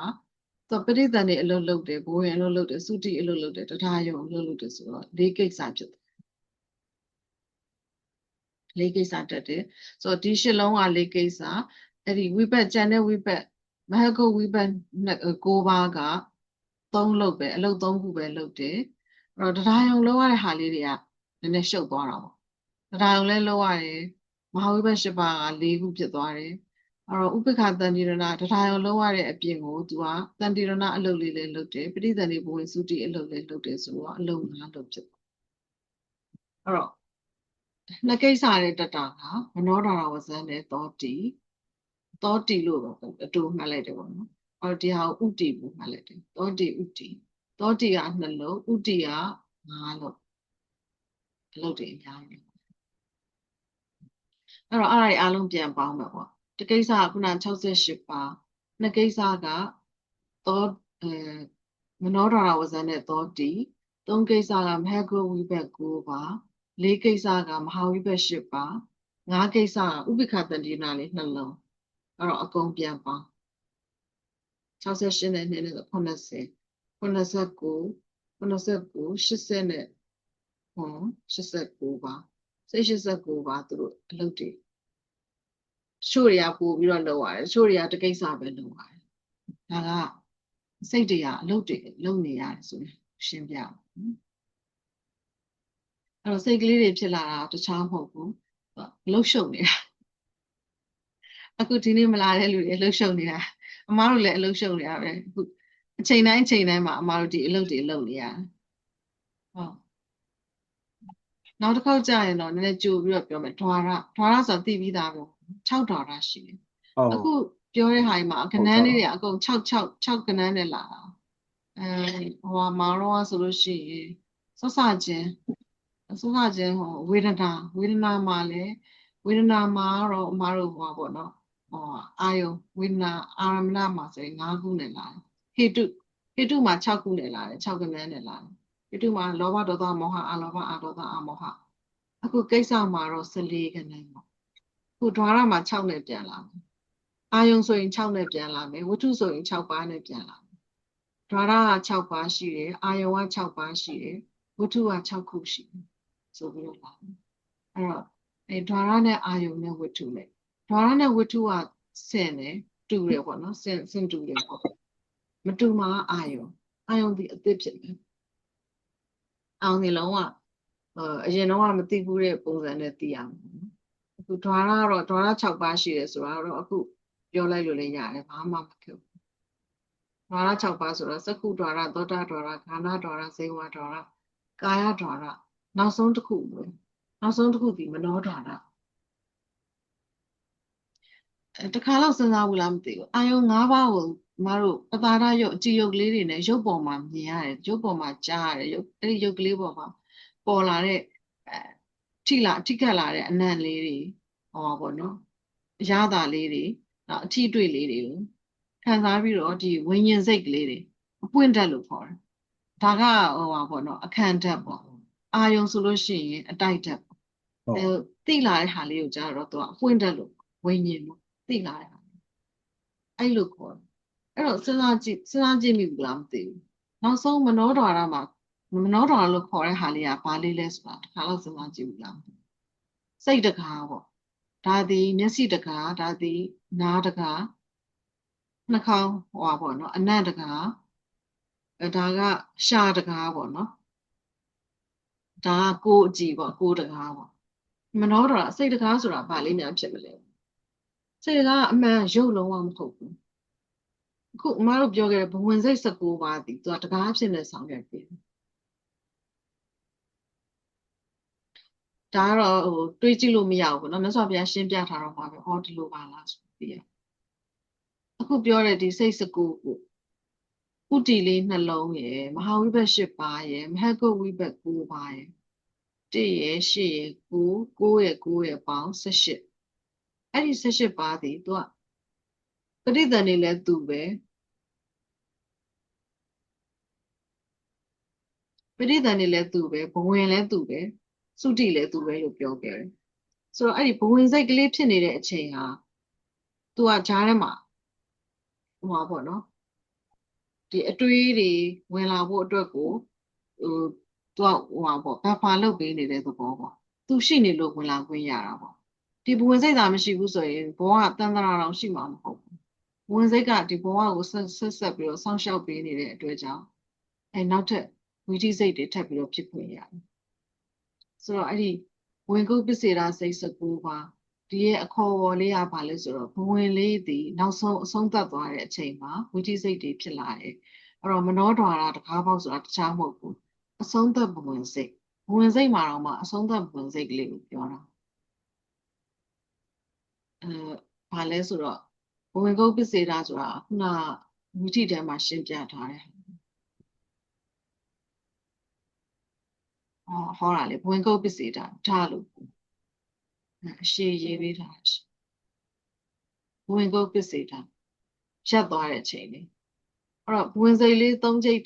သူပဋိသန္ဓေအလုပ်လုပ်တယ်ဘဝင်အလုပ်လုပ်တယ်စုတိအလုပ်လုပ်တယ်တရားရုံအလုပ်လုပ်တယ်ဆိုတော့၄ကိစ္စဖြစ်တယ်၄ကိစ္စတက်တယ်ဆိုတော့ဒီရှစ်လုံးက၄ကိစ္စအဲ့ဒီဝိဘတ်ကျန်တဲ့ဝိဘတ်မဟကုတ်ဝိဘတ်၉ပါးက၃လုပ်ပဲအလုပ်၃ခုပဲလုပ်တယ်အဲ့တော့တရားရုံလုပ်ရတဲ့ဟာလေးတွေကနည်းနည်းရှုပ်သွားတာပေါ့တရားရုံလည်းလုပ်ရတယ်မဟာဝိဘတ်၈ပါးက၄ခုဖြစ်သွားတယ်အဲ့တော့ဥပ္ပခတန်တိရဏတရားရုံလုပ်ရတဲ့အပြင်ကိုသူကတန်တိရဏအလုပ်လေးလည်းလုပ်တယ်ပဋိသန္ဓေဘဝင်စုတိအလုပ်လည်းလုပ်တယ်ဆိုတော့အလုပ်၅လုပ်ဖြစ်သွားအဲ့တော့နှစ်ကိစ္စနဲ့တတာကမနောဒရာဝဇန်နဲ့သောတိလို့အတူမှတ်လိုက်တယ်ပေါ့နော်အော်ဒီဟာဥတီကိုမှတ်လိုက်တယ်သောတိဥတီသောတိက2လုံးဥတီက5လုံးအလုပ်တွေအများကြီးအဲ့တော့အဲ့ဒါတွေအားလုံးပြန်ပေါင်းမယ်ပေါ့ဒီကိစ္စကခုန68ပါနှစ်ကိစ္စကသောမနောဒရာဝဇန်နဲ့သောတိသုံးကိစ္စကမဟကုဝိဘတ်9ပါ၄ကိစ္စကမဟာဝိဘတ်8ပါ၅ကိစ္စကဥပိ္ပခတန္တိရဏလေး2လုံးအဲ့တော့အကုန်ပြန်ပေါင်း68နဲ့2နဲ့80 89 80နဲ့89ပါစိတ်89ပါသူတို့အလုပ်တွေချို့တွေကပို့ပြီးတော့လုပ်ရတယ်ချို့တွေကတကိစ္စပဲလုပ်ရတယ်ဒါကစိတ်တွေကအလုပ်တွေလုပ်နေရတယ်ဆိုရင်ရှင်းပြအောင်အဲ့တော့စိတ်ကလေးတွေဖြစ်လာတာတခြားမဟုတ်ဘူးလှုပ်ရှုပ်နေတာအခုဒီနေ့မလာတဲ့လူတွေလှုပ်ရှုပ်နေတာအမားတို့လည်းအလှုပ်ရှုပ်နေတာပဲအခုအချိန်တိုင်းမှာအမားတို့ဒီအလုပ်တွေလုပ်နေရတယ်ဟုတ်နောက်တစ်ခေါက်ကြာရင်တော့နည်းနည်းကြိုပြီးတော့ပြောမယ်ဓွာရဆိုသိပြီးသားပဲ6ဓွာရရှိတယ်အခုပြောတဲ့ဟာမှာကဏ္ဍလေးတွေအကုန်6ကဏ္ဍနဲ့လာတာဟိုမှာတော့ဆိုလို့ရှိရင်စစချင်းဟိုဝေဒနာမှာလဲဝေဒနာမှာတော့အမားတို့ဟောပေါ့နော်ဟောအာယုဝေဒနာအာရမဏမှာဆိုရင်5ခုနဲ့လာတယ်ဟေတုမှာ6ခုနဲ့လာတယ်6ကဏ္ဍနဲ့လာတယ်ဟေတုမှာလောဘဒေါသမောဟအလောဘအဒေါသအမောဟအခုကိစ္စမှာတော့14ကဏ္ဍပေါ့အခုဓွာရမှာ6နဲ့ပြန်လာမယ်အာယုဆိုရင်6နဲ့ပြန်လာမယ်ဝတ္ထုဆိုရင်6ပါးနဲ့ပြန်လာမယ်ဓွာရက6ပါးရှိတယ်အာယုက6ပါးရှိတယ်ဝတ္ထုက6ခုရှိတယ်ဆိုပြီးတော့လာတယ်အဲ့တော့ဓွာရနဲ့အာယုနဲ့ဝတ္ထုနဲ့ဓွာရနဲ့ဝတ္ထုကဆင်တယ်တူတယ်ပေါ့နော်ဆင်တူတယ်ပေါ့မတူမှာအာယုဒီအသစ်ဖြစ်တယ်အောင်ဒီလုံးကအရင်တော့မသိဘူးတဲ့ပုံစံနဲ့သိရမှာအခုဓွာရကတော့ဓွာရ6ပါးရှိတယ်ဆိုတော့အခုပြောလိုက်လို့လည်းရတယ်ဘာမှမဖြစ်ဘူး ဓာရ6ပါးဆိုတော့စက္ခုဓာရသောတာဓာရခန္ဓာဓာရဇေဝဓာရကာယဓာရနောက်ဆုံးတစ်ခုပဲနောက်ဆုံးတစ်ခုဒီမနောဓာရတခါတော့စဉ်းစားဘူးလားမသိဘူးအာယုံ၅ပါးကိုမတို့ပတာရရုပ်အကြည့်ရုပ်ကလေးတွေနဲ့ရုပ်ပေါ်မှာမြင်ရတယ်ရုပ်ပေါ်မှာကြားရတယ်ရုပ်အဲ့ဒီရုပ်ကလေးပေါ်မှာပေါ်လာတဲ့ထိခတ်လာတဲ့အနံ့လေးတွေဟောပေါ့နော်အရသာလေးတွေနောက်အထီးတွေ့လေးတွေကိုခံစားပြီးတော့ဒီဝိညာဉ်စိတ်ကလေးတွေအပွင့်ဓာတ်လို့ခေါ်တယ်ဒါကဟိုပါပေါ့နော်အခန့်ဓာတ်ပေါ့အာယုံဆိုလို့ရှိရင်အတိုက်ဓာတ်ပေါ့သိလာတဲ့ဟာလေးကိုကြားတော့သူကအပွင့်ဓာတ်လို့ဝိညာဉ်ပေါ့သိလာတဲ့ဟာအဲ့လိုခေါ်တယ်အဲ့တော့စဉ်းစားကြည့်မိဘူးလားမသိဘူးနောက်ဆုံးမနောဓာရမှာမနောဓာရလို့ခေါ်တဲ့ဟာလေးကဘာလေးလဲဆိုတာတစ်ခါတော့စဉ်းစားကြည့်ဘူးလားစိတ်တကားပေါ့ဒါသည်မျက်စိတကားဒါသည်နားတကားနှာခေါင်းဟောပေါ့နော်အနံ့တကားဒါကရှာတကားပေါ့နော်ဒါကကိုယ်အကြည့်ပေါ့ကိုယ်တကားပေါ့မနောဓာရစိတ်တကားဆိုတာဘာလေးများဖြစ်မလဲစိတ်တကားအမှန်ရုပ်လုံးဝမဟုတ်ဘူးအခုအမတို့ပြောခဲ့တဲ့ဘဝင်စိတ်16ပါးဒီသူကတကားဖြစ်နေဆောင်ရွက်ပြီးဒါကတော့ဟိုတွေးကြည့်လို့မရဘူးပေါ့နော်မြတ်စွာဘုရားရှင်းပြထားတော့မှာပဲဟောဒီလိုပါလားဆိုပြီးအခုပြောတဲ့ဒီစိတ်16ခုဥတီလေးနှလုံးရယ်မဟာဝိဘတ်8ပါးရယ်မဟကုတ်ဝိဘတ်9ပါးရယ်1ရယ်8ရယ်9ရယ်9ရယ်ပေါင်း18အဲ့ဒီ18ပါးဒီသူကပဋိသန္ဓေလည်းသူပဲပဋိသန္ဓေလည်းသူပဲဘဝင်လည်းသူပဲသုတိလည်းသူပဲလို့ပြောခဲ့တယ်ဆိုတော့အဲ့ဒီဘဝင်စိတ်ကလေးဖြစ်နေတဲ့အချိန်ဟာသူကဂျားထဲမှာဟိုပါပေါ့နော်ဒီအတွေးတွေဝင်လာဖို့အတွက်ကိုဟိုသူကဟိုပါပေါ့ဘတ်ဖာလုပ်ပေးနေတဲ့သဘောပေါ့သူရှိနေလို့ဝင်လာခွင့်ရတာပေါ့ဒီဘဝင်စိတ်သာမရှိဘူးဆိုရင်ဘောကတန်တရာတောင်ရှိမှာမဟုတ်ဘူးဘဝင်စိတ်ကဒီဘောကိုဆက်ပြီးတော့စောင့်ရှောက်ပေးနေတဲ့အတွက်ကြောင့်အဲနောက်ထပ်ဝိသိစိတ်တွေထပ်ပြီးတော့ဖြစ်ခွင့်ရတယ်ဆိုတော့အဲ့ဒီဝင်ကုတ်ပစ္စေရာစိတ်16ပါးဒီရဲ့အခေါ်အဝေါ်လေးကဘာလဲဆိုတော့ဘဝင်လေးဒီနောက်ဆုံးအဆုံးသတ်သွားတဲ့အချိန်မှာဝိသိစိတ်တွေဖြစ်လာတယ်အဲ့တော့မနောဓာရတကားပေါက်ဆိုတာတခြားမဟုတ်ဘူးအဆုံးသတ်ဘဝင်စိတ်ဘဝင်စိတ်မှာတော့မှအဆုံးသတ်ဘဝင်စိတ်ကလေးကိုပြောတာဘာလဲဆိုတော့ဘဝင်ကုတ်ပစ္စေရာဆိုတာခုနဝိသိထဲမှာရှင်းပြထားတယ်ဟောတာလေဘဝင်ကုတ်ပစ္စေတာထားလို့အရှိရေးပေးထားတာဘဝင်ကုတ်ပစ္စေတာရပ်သွားတဲ့အချိန်လေးအဲ့တော့ဘဝင်စိတ်လေး3ချိန်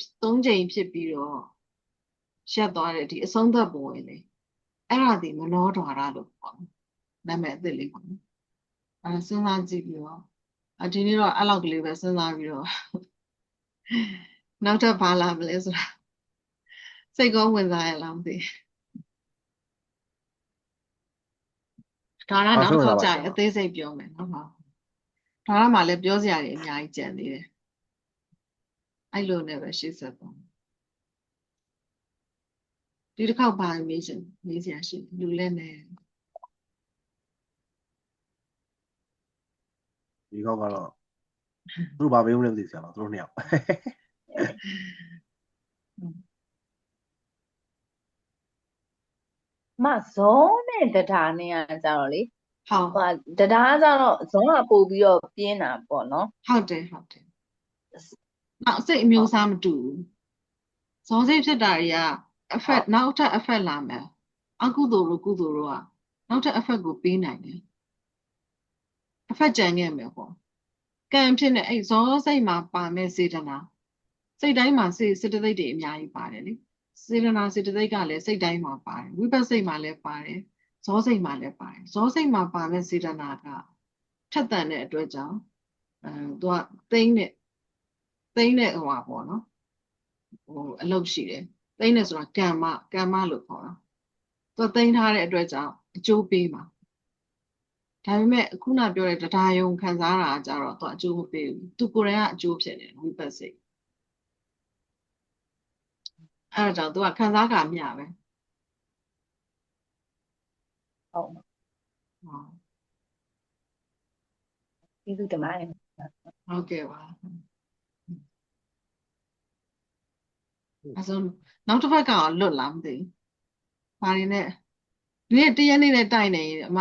ဖြစ်ပြီးတော့ရပ်သွားတဲ့ဒီအဆုံးသတ်ဘဝင်လေးအဲ့ဒါဒီမနောဓာရလို့ခေါ်တယ်နာမည်အသစ်လေးပေါ့နော်စဉ်းစားကြည့်ပြီးတော့ဒီနေ့တော့အဲ့လောက်ကလေးပဲစဉ်းစားပြီးတော့နောက်ထပ်ဘာလာမလဲဆိုတာစိတ်ကောဝင်စားရလားမသိဒါကနောက်တစ်ခေါက်ကြာရင်အသေးစိတ်ပြောမယ်နော်ဒါကမှလည်းပြောစရာတွေအများကြီးကြံသေးတယ်အဲ့လိုနဲ့ပဲရှေ့ဆက်သွားဒီတစ်ခေါက်ပါမေးစရာရှိလူလဲနေဒီခေါက်ကတော့သူတို့ဘာမေးမလဲမသိဆရာမသူတို့နှစ်ယောက်မဇောနဲ့တရားနဲ့ကကြတော့လေဟုတ်တရားကြတော့ဇောကပို့ပြီးတော့ပြင်းတာပေါ့နော်ဟုတ်တယ်နောက်စိတ်အမျိုးအစားမတူဘူးဇောစိတ်ဖြစ်တာတွေက effect နောက်ထပ် effect လာမယ်အကုသိုလ်တို့ကုသိုလ်တို့ကနောက်ထပ် effect ကိုပေးနိုင်တယ် effect ကြံခဲ့မယ်ပေါ့ကံဖြစ်နေအဲ့ဇောစိတ်မှာပါမဲ့စေတနာစိတ်တိုင်းမှာစေတသိက်တွေအများကြီးပါတယ်လေစေတနာစေတသိက်ကလည်းစိတ်တိုင်းမှာပါတယ်ဝိပဿစိတ်မှာလည်းပါတယ်ဇောစိတ်မှာလည်းပါတယ်ဇောစိတ်မှာပါမဲ့စေတနာကထက်သန်တဲ့အတွက်ကြောင့်သူကသိမ့်တဲ့ဟိုပါပေါ့နော်ဟိုအလုပ်ရှိတယ်သိမ့်တယ်ဆိုတာကမ္မလို့ခေါ်တာသူသိမ့်ထားတဲ့အတွက်ကြောင့်အကျိုးပေးမှာဒါပေမဲ့ခုနပြောတဲ့တရားယုံခံစားတာကြတော့သူအကျိုးမပေးဘူးသူကိုယ်တိုင်ကအကျိုးဖြစ်နေတယ်ဝိပဿစိတ်အဲ့ဒါကြောင့်သူကခံစား가မျှပဲဟုတ်ကျေးဇူးတင်ပါတယ်ဟုတ်ကဲ့ပါ အဲဆိုနောက်တစ်ဖက်ကလွတ်လာမသိဘူးဘာတွေနဲ့ဒီနေ့1 ရက်နေ့နဲ့တိုက်နေရင်အမ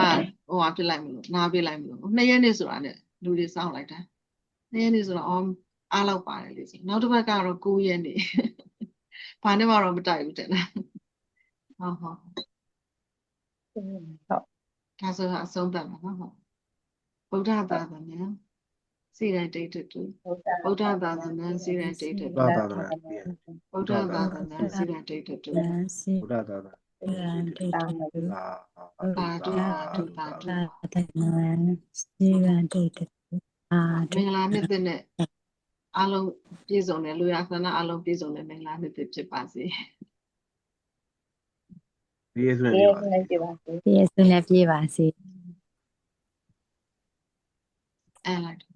ဟိုဟာဖြစ်လိုက်မလို့နားပေးလိုက်မလို့2 ရက်နေ့ဆိုတာနဲ့လူတွေစောင့်လိုက်တာ2 ရက်နေ့ဆိုတော့အားလောက်ပါတယ်လေဆိုနောက်တစ်ဖက်ကတော့9 ရက်နေ့ဘာနဲ့မှတော့မတိုက်ဘူးတဲ့လားဟုတ်ဟုတ် ဟုတ် ဒါဆိုအဆုံးသတ်မှာနော်ဟုတ်ဗုဒ္ဓသာသနာစိရတိတ်တူဗုဒ္ဓသာသနာစိရတိတ်တူ ဘုရားသာသနာတည် ဗုဒ္ဓသာသနာစိရတိတ်တူ စီ ဘုရားသာသနာ ရန်တိတ်တူ အာ သာဓုသာဓုသာဓု တနစီရန်တိတ်တူအာ မင်္ဂလာနှစ်သက်နဲ့အားလုံးပြည့်စုံတယ်လူရဆန္ဒအားလုံးပြည့်စုံတယ်မင်္ဂလာနှစ်သက်ဖြစ်ပါစေ ဒီရဆို ဒီ ရင် နေ့ပြပါစေ ဒီရစနဲ့ပြေးပါစေ အဲ့လိုက်